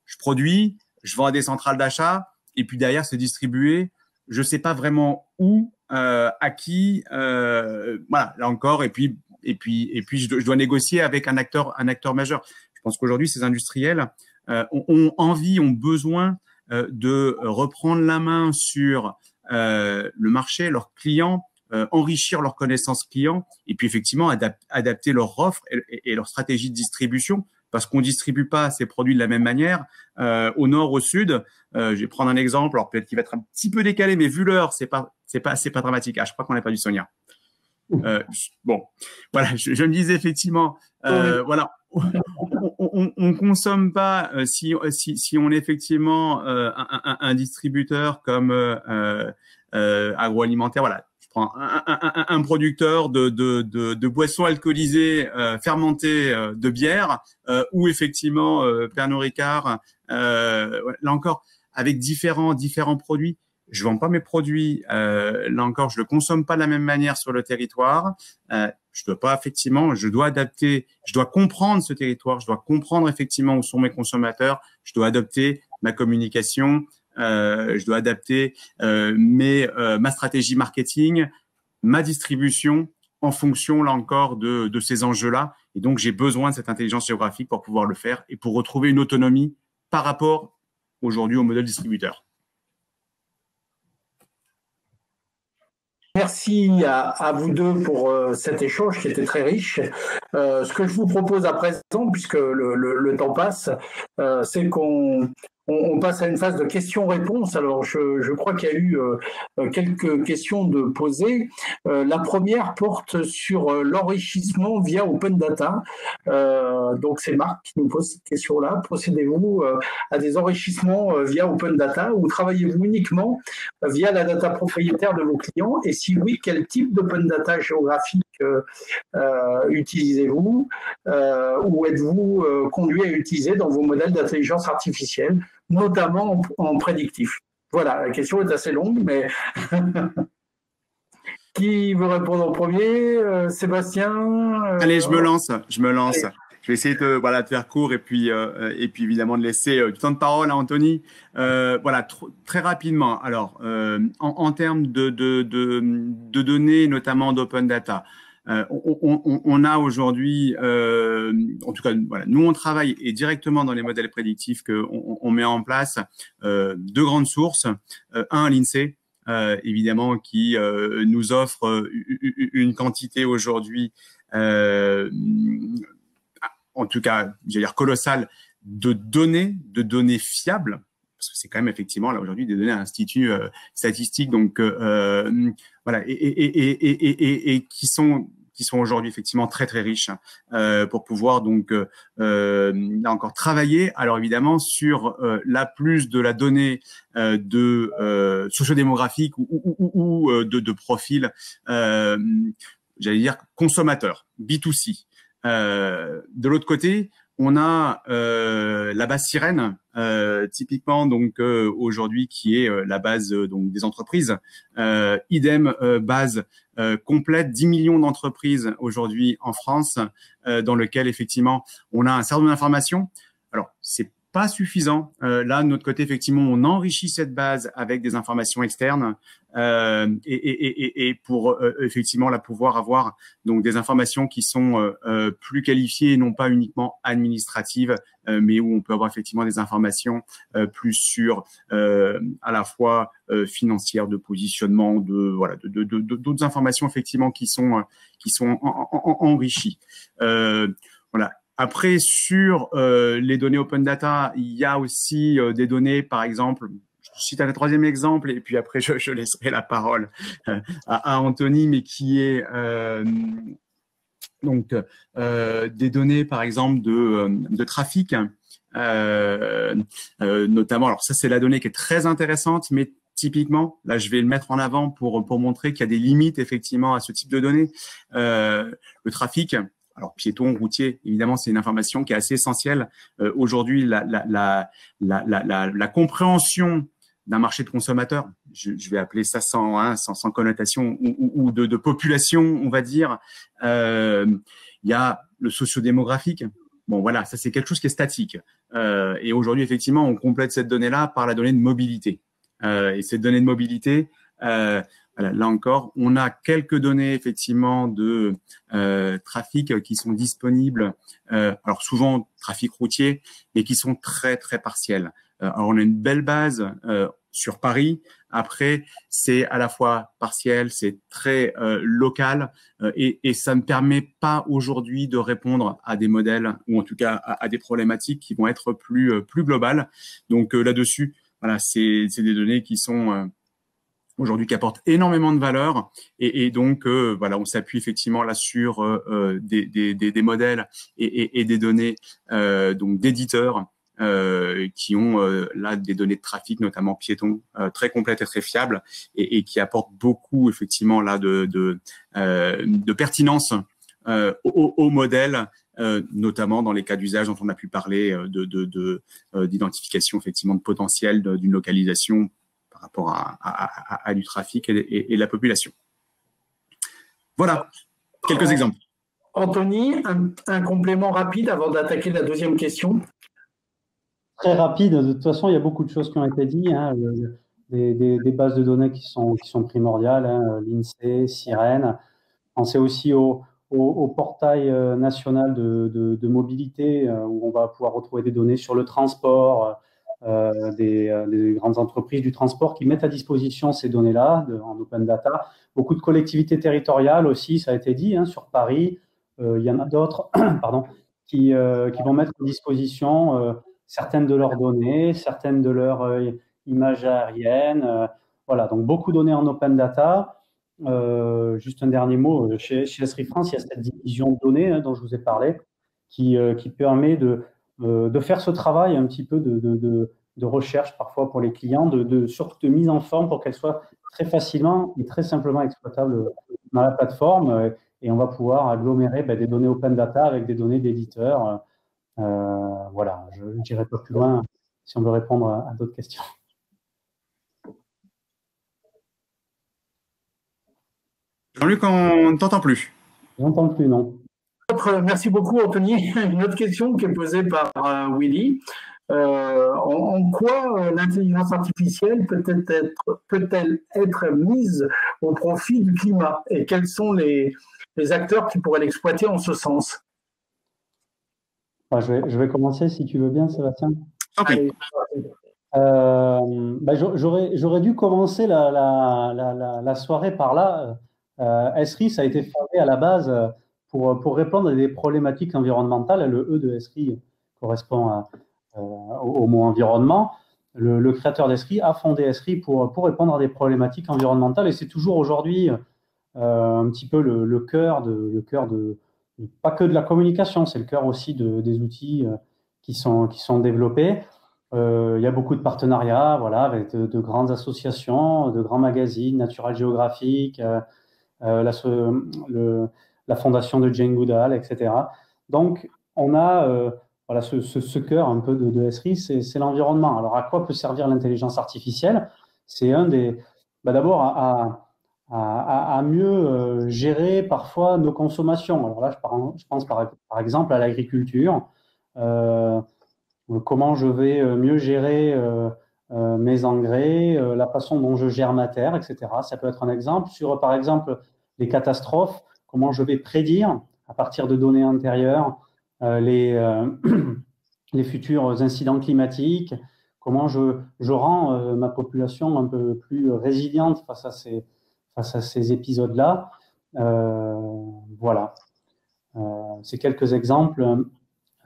je produis, je vends à des centrales d'achat, et puis derrière, c'est distribué. Je sais pas vraiment où, à qui, voilà, là encore, et puis je dois négocier avec un acteur majeur. Je pense qu'aujourd'hui, ces industriels ont envie, ont besoin de reprendre la main sur le marché, leurs clients, enrichir leurs connaissances clients, et puis effectivement adapter leur offre et leur stratégie de distribution, parce qu'on distribue pas ces produits de la même manière au nord, au sud. Je vais prendre un exemple, alors peut-être qu'il va être un petit peu décalé, mais vu l'heure, c'est pas dramatique. Ah, je crois qu'on n'a pas du Sonia. Bon, voilà, je me disais effectivement, voilà, on consomme pas si on est effectivement un distributeur comme agroalimentaire, voilà. Un producteur de boissons alcoolisées fermentées de bière ou effectivement Pernod Ricard, là encore avec différents produits. je vends pas mes produits. Là encore, je le consomme pas de la même manière sur le territoire. Je dois pas effectivement, je dois adapter, je dois comprendre ce territoire, je dois comprendre effectivement où sont mes consommateurs, je dois adapter ma communication, je dois adapter ma stratégie marketing, ma distribution en fonction, là encore, de ces enjeux-là. Et donc, j'ai besoin de cette intelligence géographique pour pouvoir le faire et pour retrouver une autonomie par rapport aujourd'hui au modèle distributeur. Merci à vous deux pour cet échange qui était très riche. Ce que je vous propose à présent, puisque le temps passe, c'est qu'on passe à une phase de questions-réponses. Alors, je crois qu'il y a eu quelques questions de poser. La première porte sur l'enrichissement via Open Data. Donc, c'est Marc qui nous pose cette question-là. Procédez-vous à des enrichissements via Open Data ou travaillez-vous uniquement via la data propriétaire de vos clients? Et si oui, quel type d'Open Data géographique utilisez-vous ou êtes-vous conduit à utiliser dans vos modèles d'intelligence artificielle, notamment en prédictif? Voilà, la question est assez longue, mais qui veut répondre en premier? Sébastien? Allez, je me lance. Allez. Je vais essayer de faire court et puis évidemment de laisser du temps de parole à Anthony. Très rapidement. Alors, en termes de données, notamment d'open data, on a aujourd'hui, en tout cas, voilà, nous on travaille et directement dans les modèles prédictifs qu'on met en place, deux grandes sources. Un, l'INSEE, évidemment, qui nous offre une quantité aujourd'hui, en tout cas, j'allais dire colossale, de données fiables, parce que c'est quand même effectivement là aujourd'hui des données à institut statistique, donc voilà, et qui sont aujourd'hui effectivement très très riches pour pouvoir donc là encore travailler. Alors évidemment sur la plus de la donnée de sociodémographique ou de profil, j'allais dire consommateur, B2C. De l'autre côté, on a la base Sirène, typiquement donc aujourd'hui qui est la base donc des entreprises. Idem base complète 10 millions d'entreprises aujourd'hui en France, dans lequel effectivement on a un certain nombre d'informations. Alors c'est pas suffisant. Là, de notre côté, effectivement, on enrichit cette base avec des informations externes et pour effectivement là pouvoir avoir donc des informations qui sont plus qualifiées et non pas uniquement administratives, mais où on peut avoir effectivement des informations plus sur à la fois financières, de positionnement, d'autres informations effectivement qui sont enrichies. Voilà. Après, sur les données open data, il y a aussi des données, par exemple, je cite un troisième exemple, et puis après, je laisserai la parole à Anthony, mais qui est donc des données, par exemple, de trafic, notamment. Alors ça, c'est la donnée qui est très intéressante, mais typiquement, là, je vais le mettre en avant pour montrer qu'il y a des limites, effectivement, à ce type de données. Le trafic… Alors, piéton, routier, évidemment, c'est une information qui est assez essentielle. Aujourd'hui, la compréhension d'un marché de consommateurs, je vais appeler ça sans connotation ou de population, on va dire. Il y a le sociodémographique. Bon, voilà, ça c'est quelque chose qui est statique. Et aujourd'hui, effectivement, on complète cette donnée-là par la donnée de mobilité. Et cette donnée de mobilité, voilà, là encore, on a quelques données effectivement de trafic qui sont disponibles. Alors souvent trafic routier, mais qui sont très très partiels. Alors on a une belle base sur Paris. Après, c'est à la fois partiel, c'est très local, et ça ne permet pas aujourd'hui de répondre à des modèles ou en tout cas à des problématiques qui vont être plus globales. Donc là-dessus, voilà, c'est des données qui sont aujourd'hui qui apporte énormément de valeur et donc voilà, on s'appuie effectivement là sur des modèles et des données donc d'éditeurs qui ont là des données de trafic, notamment piétons, très complètes et très fiables et qui apportent beaucoup effectivement là de pertinence au modèle, notamment dans les cas d'usage dont on a pu parler d'identification effectivement de potentiel d'une localisation. Par rapport à du trafic et la population. Voilà, quelques exemples. Anthony, un complément rapide avant d'attaquer la deuxième question. Très rapide. De toute façon, il y a beaucoup de choses qui ont été dites. Hein. Des bases de données qui sont primordiales, hein, l'INSEE, Sirène. Pensez aussi au portail national de mobilité où on va pouvoir retrouver des données sur le transport, des grandes entreprises du transport qui mettent à disposition ces données-là en open data. Beaucoup de collectivités territoriales aussi, ça a été dit, hein, sur Paris. Il y en a d'autres pardon, qui vont mettre à disposition certaines de leurs données, certaines de leurs images aériennes. Voilà, donc beaucoup de données en open data. Juste un dernier mot, chez Esri France, il y a cette division de données hein, dont je vous ai parlé, qui permet de faire ce travail un petit peu de recherche parfois pour les clients, surtout de mise en forme pour qu'elle soit très facilement et très simplement exploitable dans la plateforme. Et on va pouvoir agglomérer des données open data avec des données d'éditeurs. Voilà, je n'irai pas plus loin si on veut répondre à d'autres questions. Jean-Luc, on ne t'entend plus. Je n'entends plus, non. Merci beaucoup, Anthony. Une autre question qui est posée par Willy. En quoi l'intelligence artificielle peut-elle être mise au profit du climat et quels sont les acteurs qui pourraient l'exploiter en ce sens? Je vais commencer si tu veux bien, Sébastien. Okay. J'aurais dû commencer la soirée par là. Esri, ça a été fondé à la base pour répondre à des problématiques environnementales. Le E de Esri correspond au mot environnement. Le créateur d'Esri a fondé Esri pour répondre à des problématiques environnementales et c'est toujours aujourd'hui un petit peu le cœur de pas que de la communication, c'est le cœur aussi des outils qui sont développés. Il y a beaucoup de partenariats, voilà, avec de grandes associations, de grands magazines, Natural Geographic, la fondation de Jane Goodall, etc. Donc, on a voilà, ce cœur un peu de Esri, c'est l'environnement. Alors, à quoi peut servir l'intelligence artificielle? C'est d'abord à mieux gérer parfois nos consommations. Alors là, je pense par exemple à l'agriculture. Comment je vais mieux gérer mes engrais, la façon dont je gère ma terre, etc. Ça peut être un exemple. Sur, par exemple, les catastrophes, comment je vais prédire, à partir de données antérieures, les futurs incidents climatiques, comment je rends ma population un peu plus résiliente face à ces épisodes-là. Voilà. C'est quelques exemples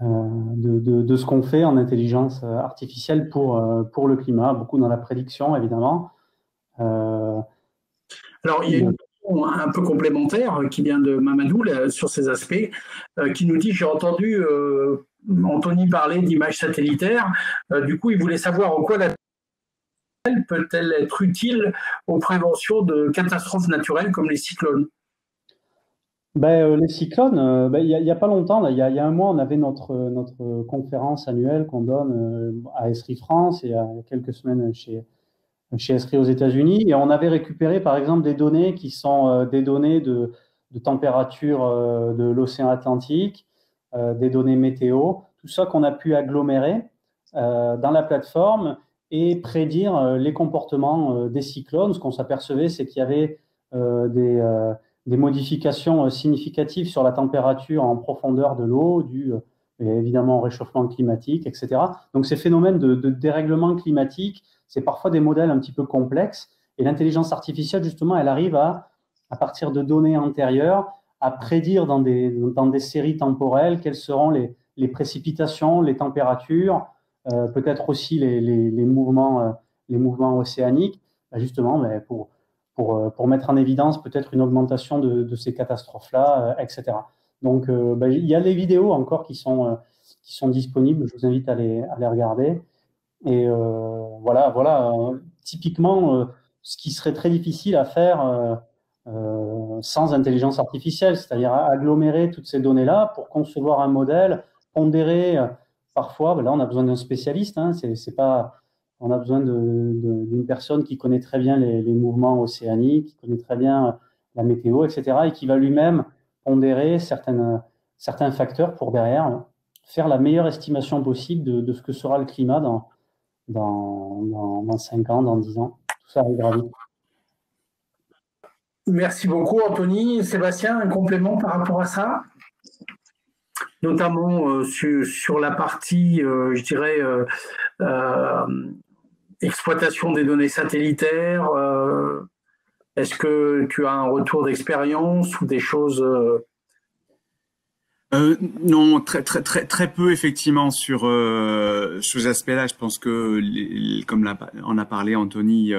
de ce qu'on fait en intelligence artificielle pour le climat, beaucoup dans la prédiction, évidemment. Alors, il y a une question un peu complémentaire qui vient de Mamadou là, sur ces aspects, qui nous dit, j'ai entendu Anthony parler d'images satellitaires, du coup, il voulait savoir en quoi la peut-elle être utile aux préventions de catastrophes naturelles comme les cyclones? Les cyclones, il y a pas longtemps, là, il y a un mois, on avait notre conférence annuelle qu'on donne à Esri France et il y a quelques semaines chez Esri aux États-Unis. Et on avait récupéré, par exemple, des données qui sont des données de température de l'océan Atlantique, des données météo, tout ça qu'on a pu agglomérer dans la plateforme et prédire les comportements des cyclones. Ce qu'on s'apercevait, c'est qu'il y avait des modifications significatives sur la température en profondeur de l'eau, dû évidemment au réchauffement climatique, etc. Donc ces phénomènes de dérèglement climatique, c'est parfois des modèles un petit peu complexes. Et l'intelligence artificielle, justement, elle arrive à partir de données antérieures, à prédire dans des séries temporelles quelles seront les précipitations, les températures, peut-être aussi les mouvements océaniques, justement pour mettre en évidence peut-être une augmentation de ces catastrophes-là, etc. Donc, il y a les vidéos encore qui sont disponibles. Je vous invite à les regarder. Et voilà typiquement ce qui serait très difficile à faire sans intelligence artificielle, c'est-à-dire agglomérer toutes ces données-là pour concevoir un modèle, pondérer parfois. Là, on a besoin d'un spécialiste. Hein, c'est pas On a besoin d'une personne qui connaît très bien les mouvements océaniques, qui connaît très bien la météo, etc., et qui va lui-même pondérer certains facteurs pour derrière faire la meilleure estimation possible de ce que sera le climat dans 5 ans, dans 10 ans. Tout ça arrivera vite. Merci beaucoup, Anthony. Sébastien, un complément par rapport à ça? Notamment sur la partie, je dirais, exploitation des données satellitaires. Est-ce que tu as un retour d'expérience ou des choses Non, très peu effectivement sur ces aspects-là. Je pense que, comme on a parlé Anthony,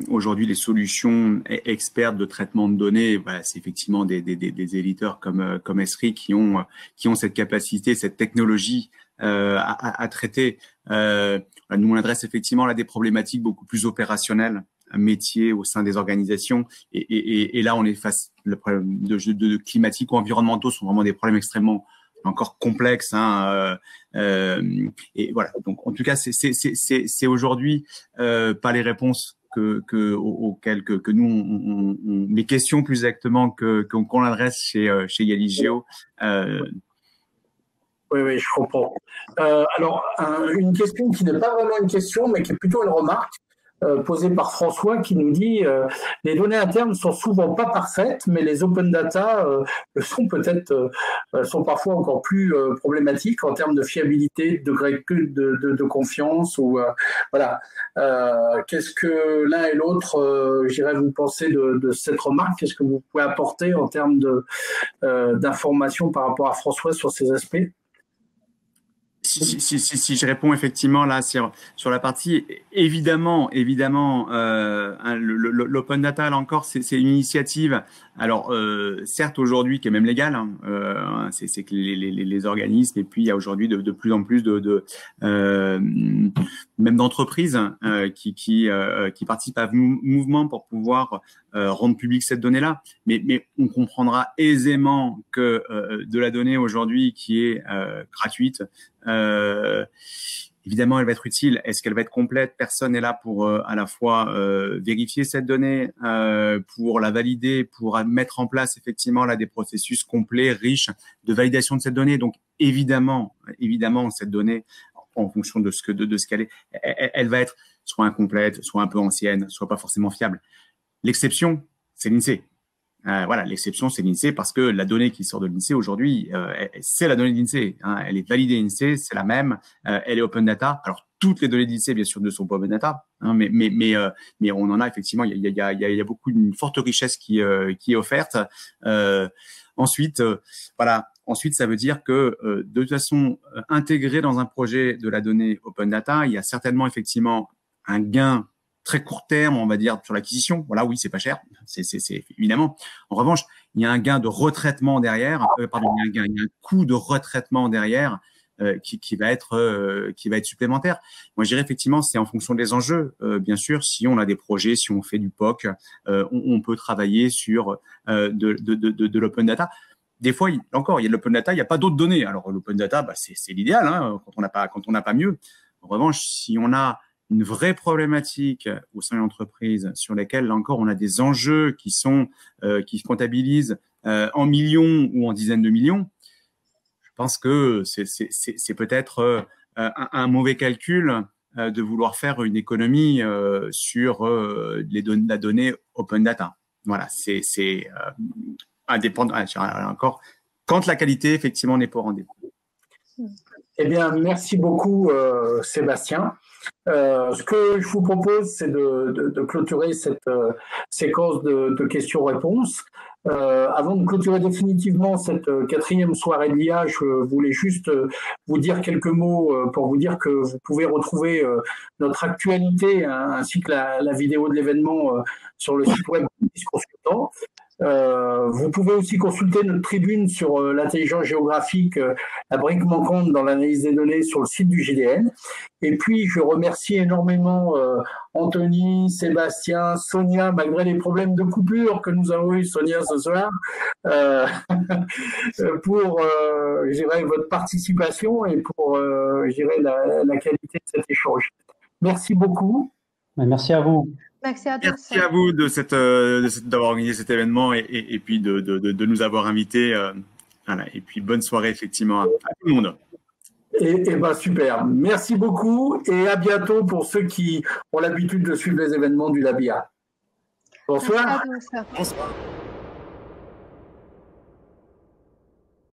aujourd'hui les solutions expertes de traitement de données, voilà, c'est effectivement des éditeurs comme Esri qui ont cette capacité, cette technologie à traiter. Nous on adresse effectivement là des problématiques beaucoup plus opérationnelles, métier au sein des organisations et là on est face le problème de climatiques ou environnementaux sont vraiment des problèmes extrêmement encore complexes et voilà, donc en tout cas c'est aujourd'hui pas les réponses auxquelles que nous les questions plus exactement qu'on adresse chez Galigeo. Oui, je comprends. Alors, une question qui n'est pas vraiment une question, mais qui est plutôt une remarque posée par François qui nous dit les données internes sont souvent pas parfaites, mais les open data le sont peut-être, sont parfois encore plus problématiques en termes de fiabilité, de degré de confiance. Ou voilà. Qu'est-ce que l'un et l'autre, j'irais vous penser de cette remarque? Qu'est-ce que vous pouvez apporter en termes d'informations par rapport à François sur ces aspects? Si je réponds effectivement là sur la partie, évidemment, l'open data là encore, c'est une initiative. Alors certes aujourd'hui qui est même légale, c'est que les organismes et puis il y a aujourd'hui de plus en plus même d'entreprises qui participent à mouvement pour pouvoir rendre public cette donnée-là. Mais on comprendra aisément que de la donnée aujourd'hui qui est gratuite, évidemment, elle va être utile. Est-ce qu'elle va être complète? Personne n'est là pour à la fois vérifier cette donnée, pour la valider, pour mettre en place effectivement là des processus complets, riches de validation de cette donnée. Donc évidemment, cette donnée, en fonction de ce qu'elle est, elle va être soit incomplète, soit un peu ancienne, soit pas forcément fiable. L'exception, c'est l'INSEE. Voilà, l'exception, c'est l'INSEE parce que la donnée qui sort de l'INSEE aujourd'hui, c'est la donnée de l'INSEE. Elle est validée l'INSEE, c'est la même, elle est open data. Alors, toutes les données de l'INSEE, bien sûr, ne sont pas open data, mais on en a effectivement, il y a beaucoup, une forte richesse qui est offerte. Ensuite, voilà. Ensuite, ça veut dire que de toute façon, intégrer dans un projet de la donnée open data, il y a certainement effectivement un gain très court terme, on va dire, sur l'acquisition. Voilà, oui, c'est pas cher, c'est évidemment. En revanche, il y a un gain de retraitement derrière, il y a un coût de retraitement derrière qui va être supplémentaire. Moi, je dirais effectivement, c'est en fonction des enjeux. Bien sûr, si on a des projets, si on fait du POC, on peut travailler sur de l'open data. Des fois, encore, il y a de l'open data, il n'y a pas d'autres données. Alors, l'open data, c'est l'idéal quand on n'a pas mieux. En revanche, si on a une vraie problématique au sein de l'entreprise sur lesquelles, là encore, on a des enjeux qui se comptabilisent en millions ou en dizaines de millions, je pense que c'est peut-être un mauvais calcul de vouloir faire une économie sur la donnée open data. Voilà, c'est indépendant. Encore, quand la qualité, effectivement, n'est pas au rendez-vous. Eh bien, merci beaucoup, Sébastien. Ce que je vous propose, c'est de clôturer cette séquence de questions-réponses. Avant de clôturer définitivement cette quatrième soirée de l'IA, je voulais juste vous dire quelques mots pour vous dire que vous pouvez retrouver notre actualité ainsi que la vidéo de l'événement sur le site web Consultant. Vous pouvez aussi consulter notre tribune sur l'intelligence géographique, la brique manquante dans l'analyse des données sur le site du JDN. Et puis, je remercie énormément Anthony, Sébastien, Sonia, malgré les problèmes de coupure que nous avons eu, Sonia, ce soir, pour je dirais, votre participation et pour je dirais, la qualité de cet échange. Merci beaucoup. Merci à vous. Merci à tous. Merci à vous d'avoir organisé cet événement et puis de nous avoir invités. Voilà. Et puis, bonne soirée, effectivement, à tout le monde. Et ben super. Merci beaucoup et à bientôt pour ceux qui ont l'habitude de suivre les événements du Labia. Bonsoir. Merci à tous. Bonsoir.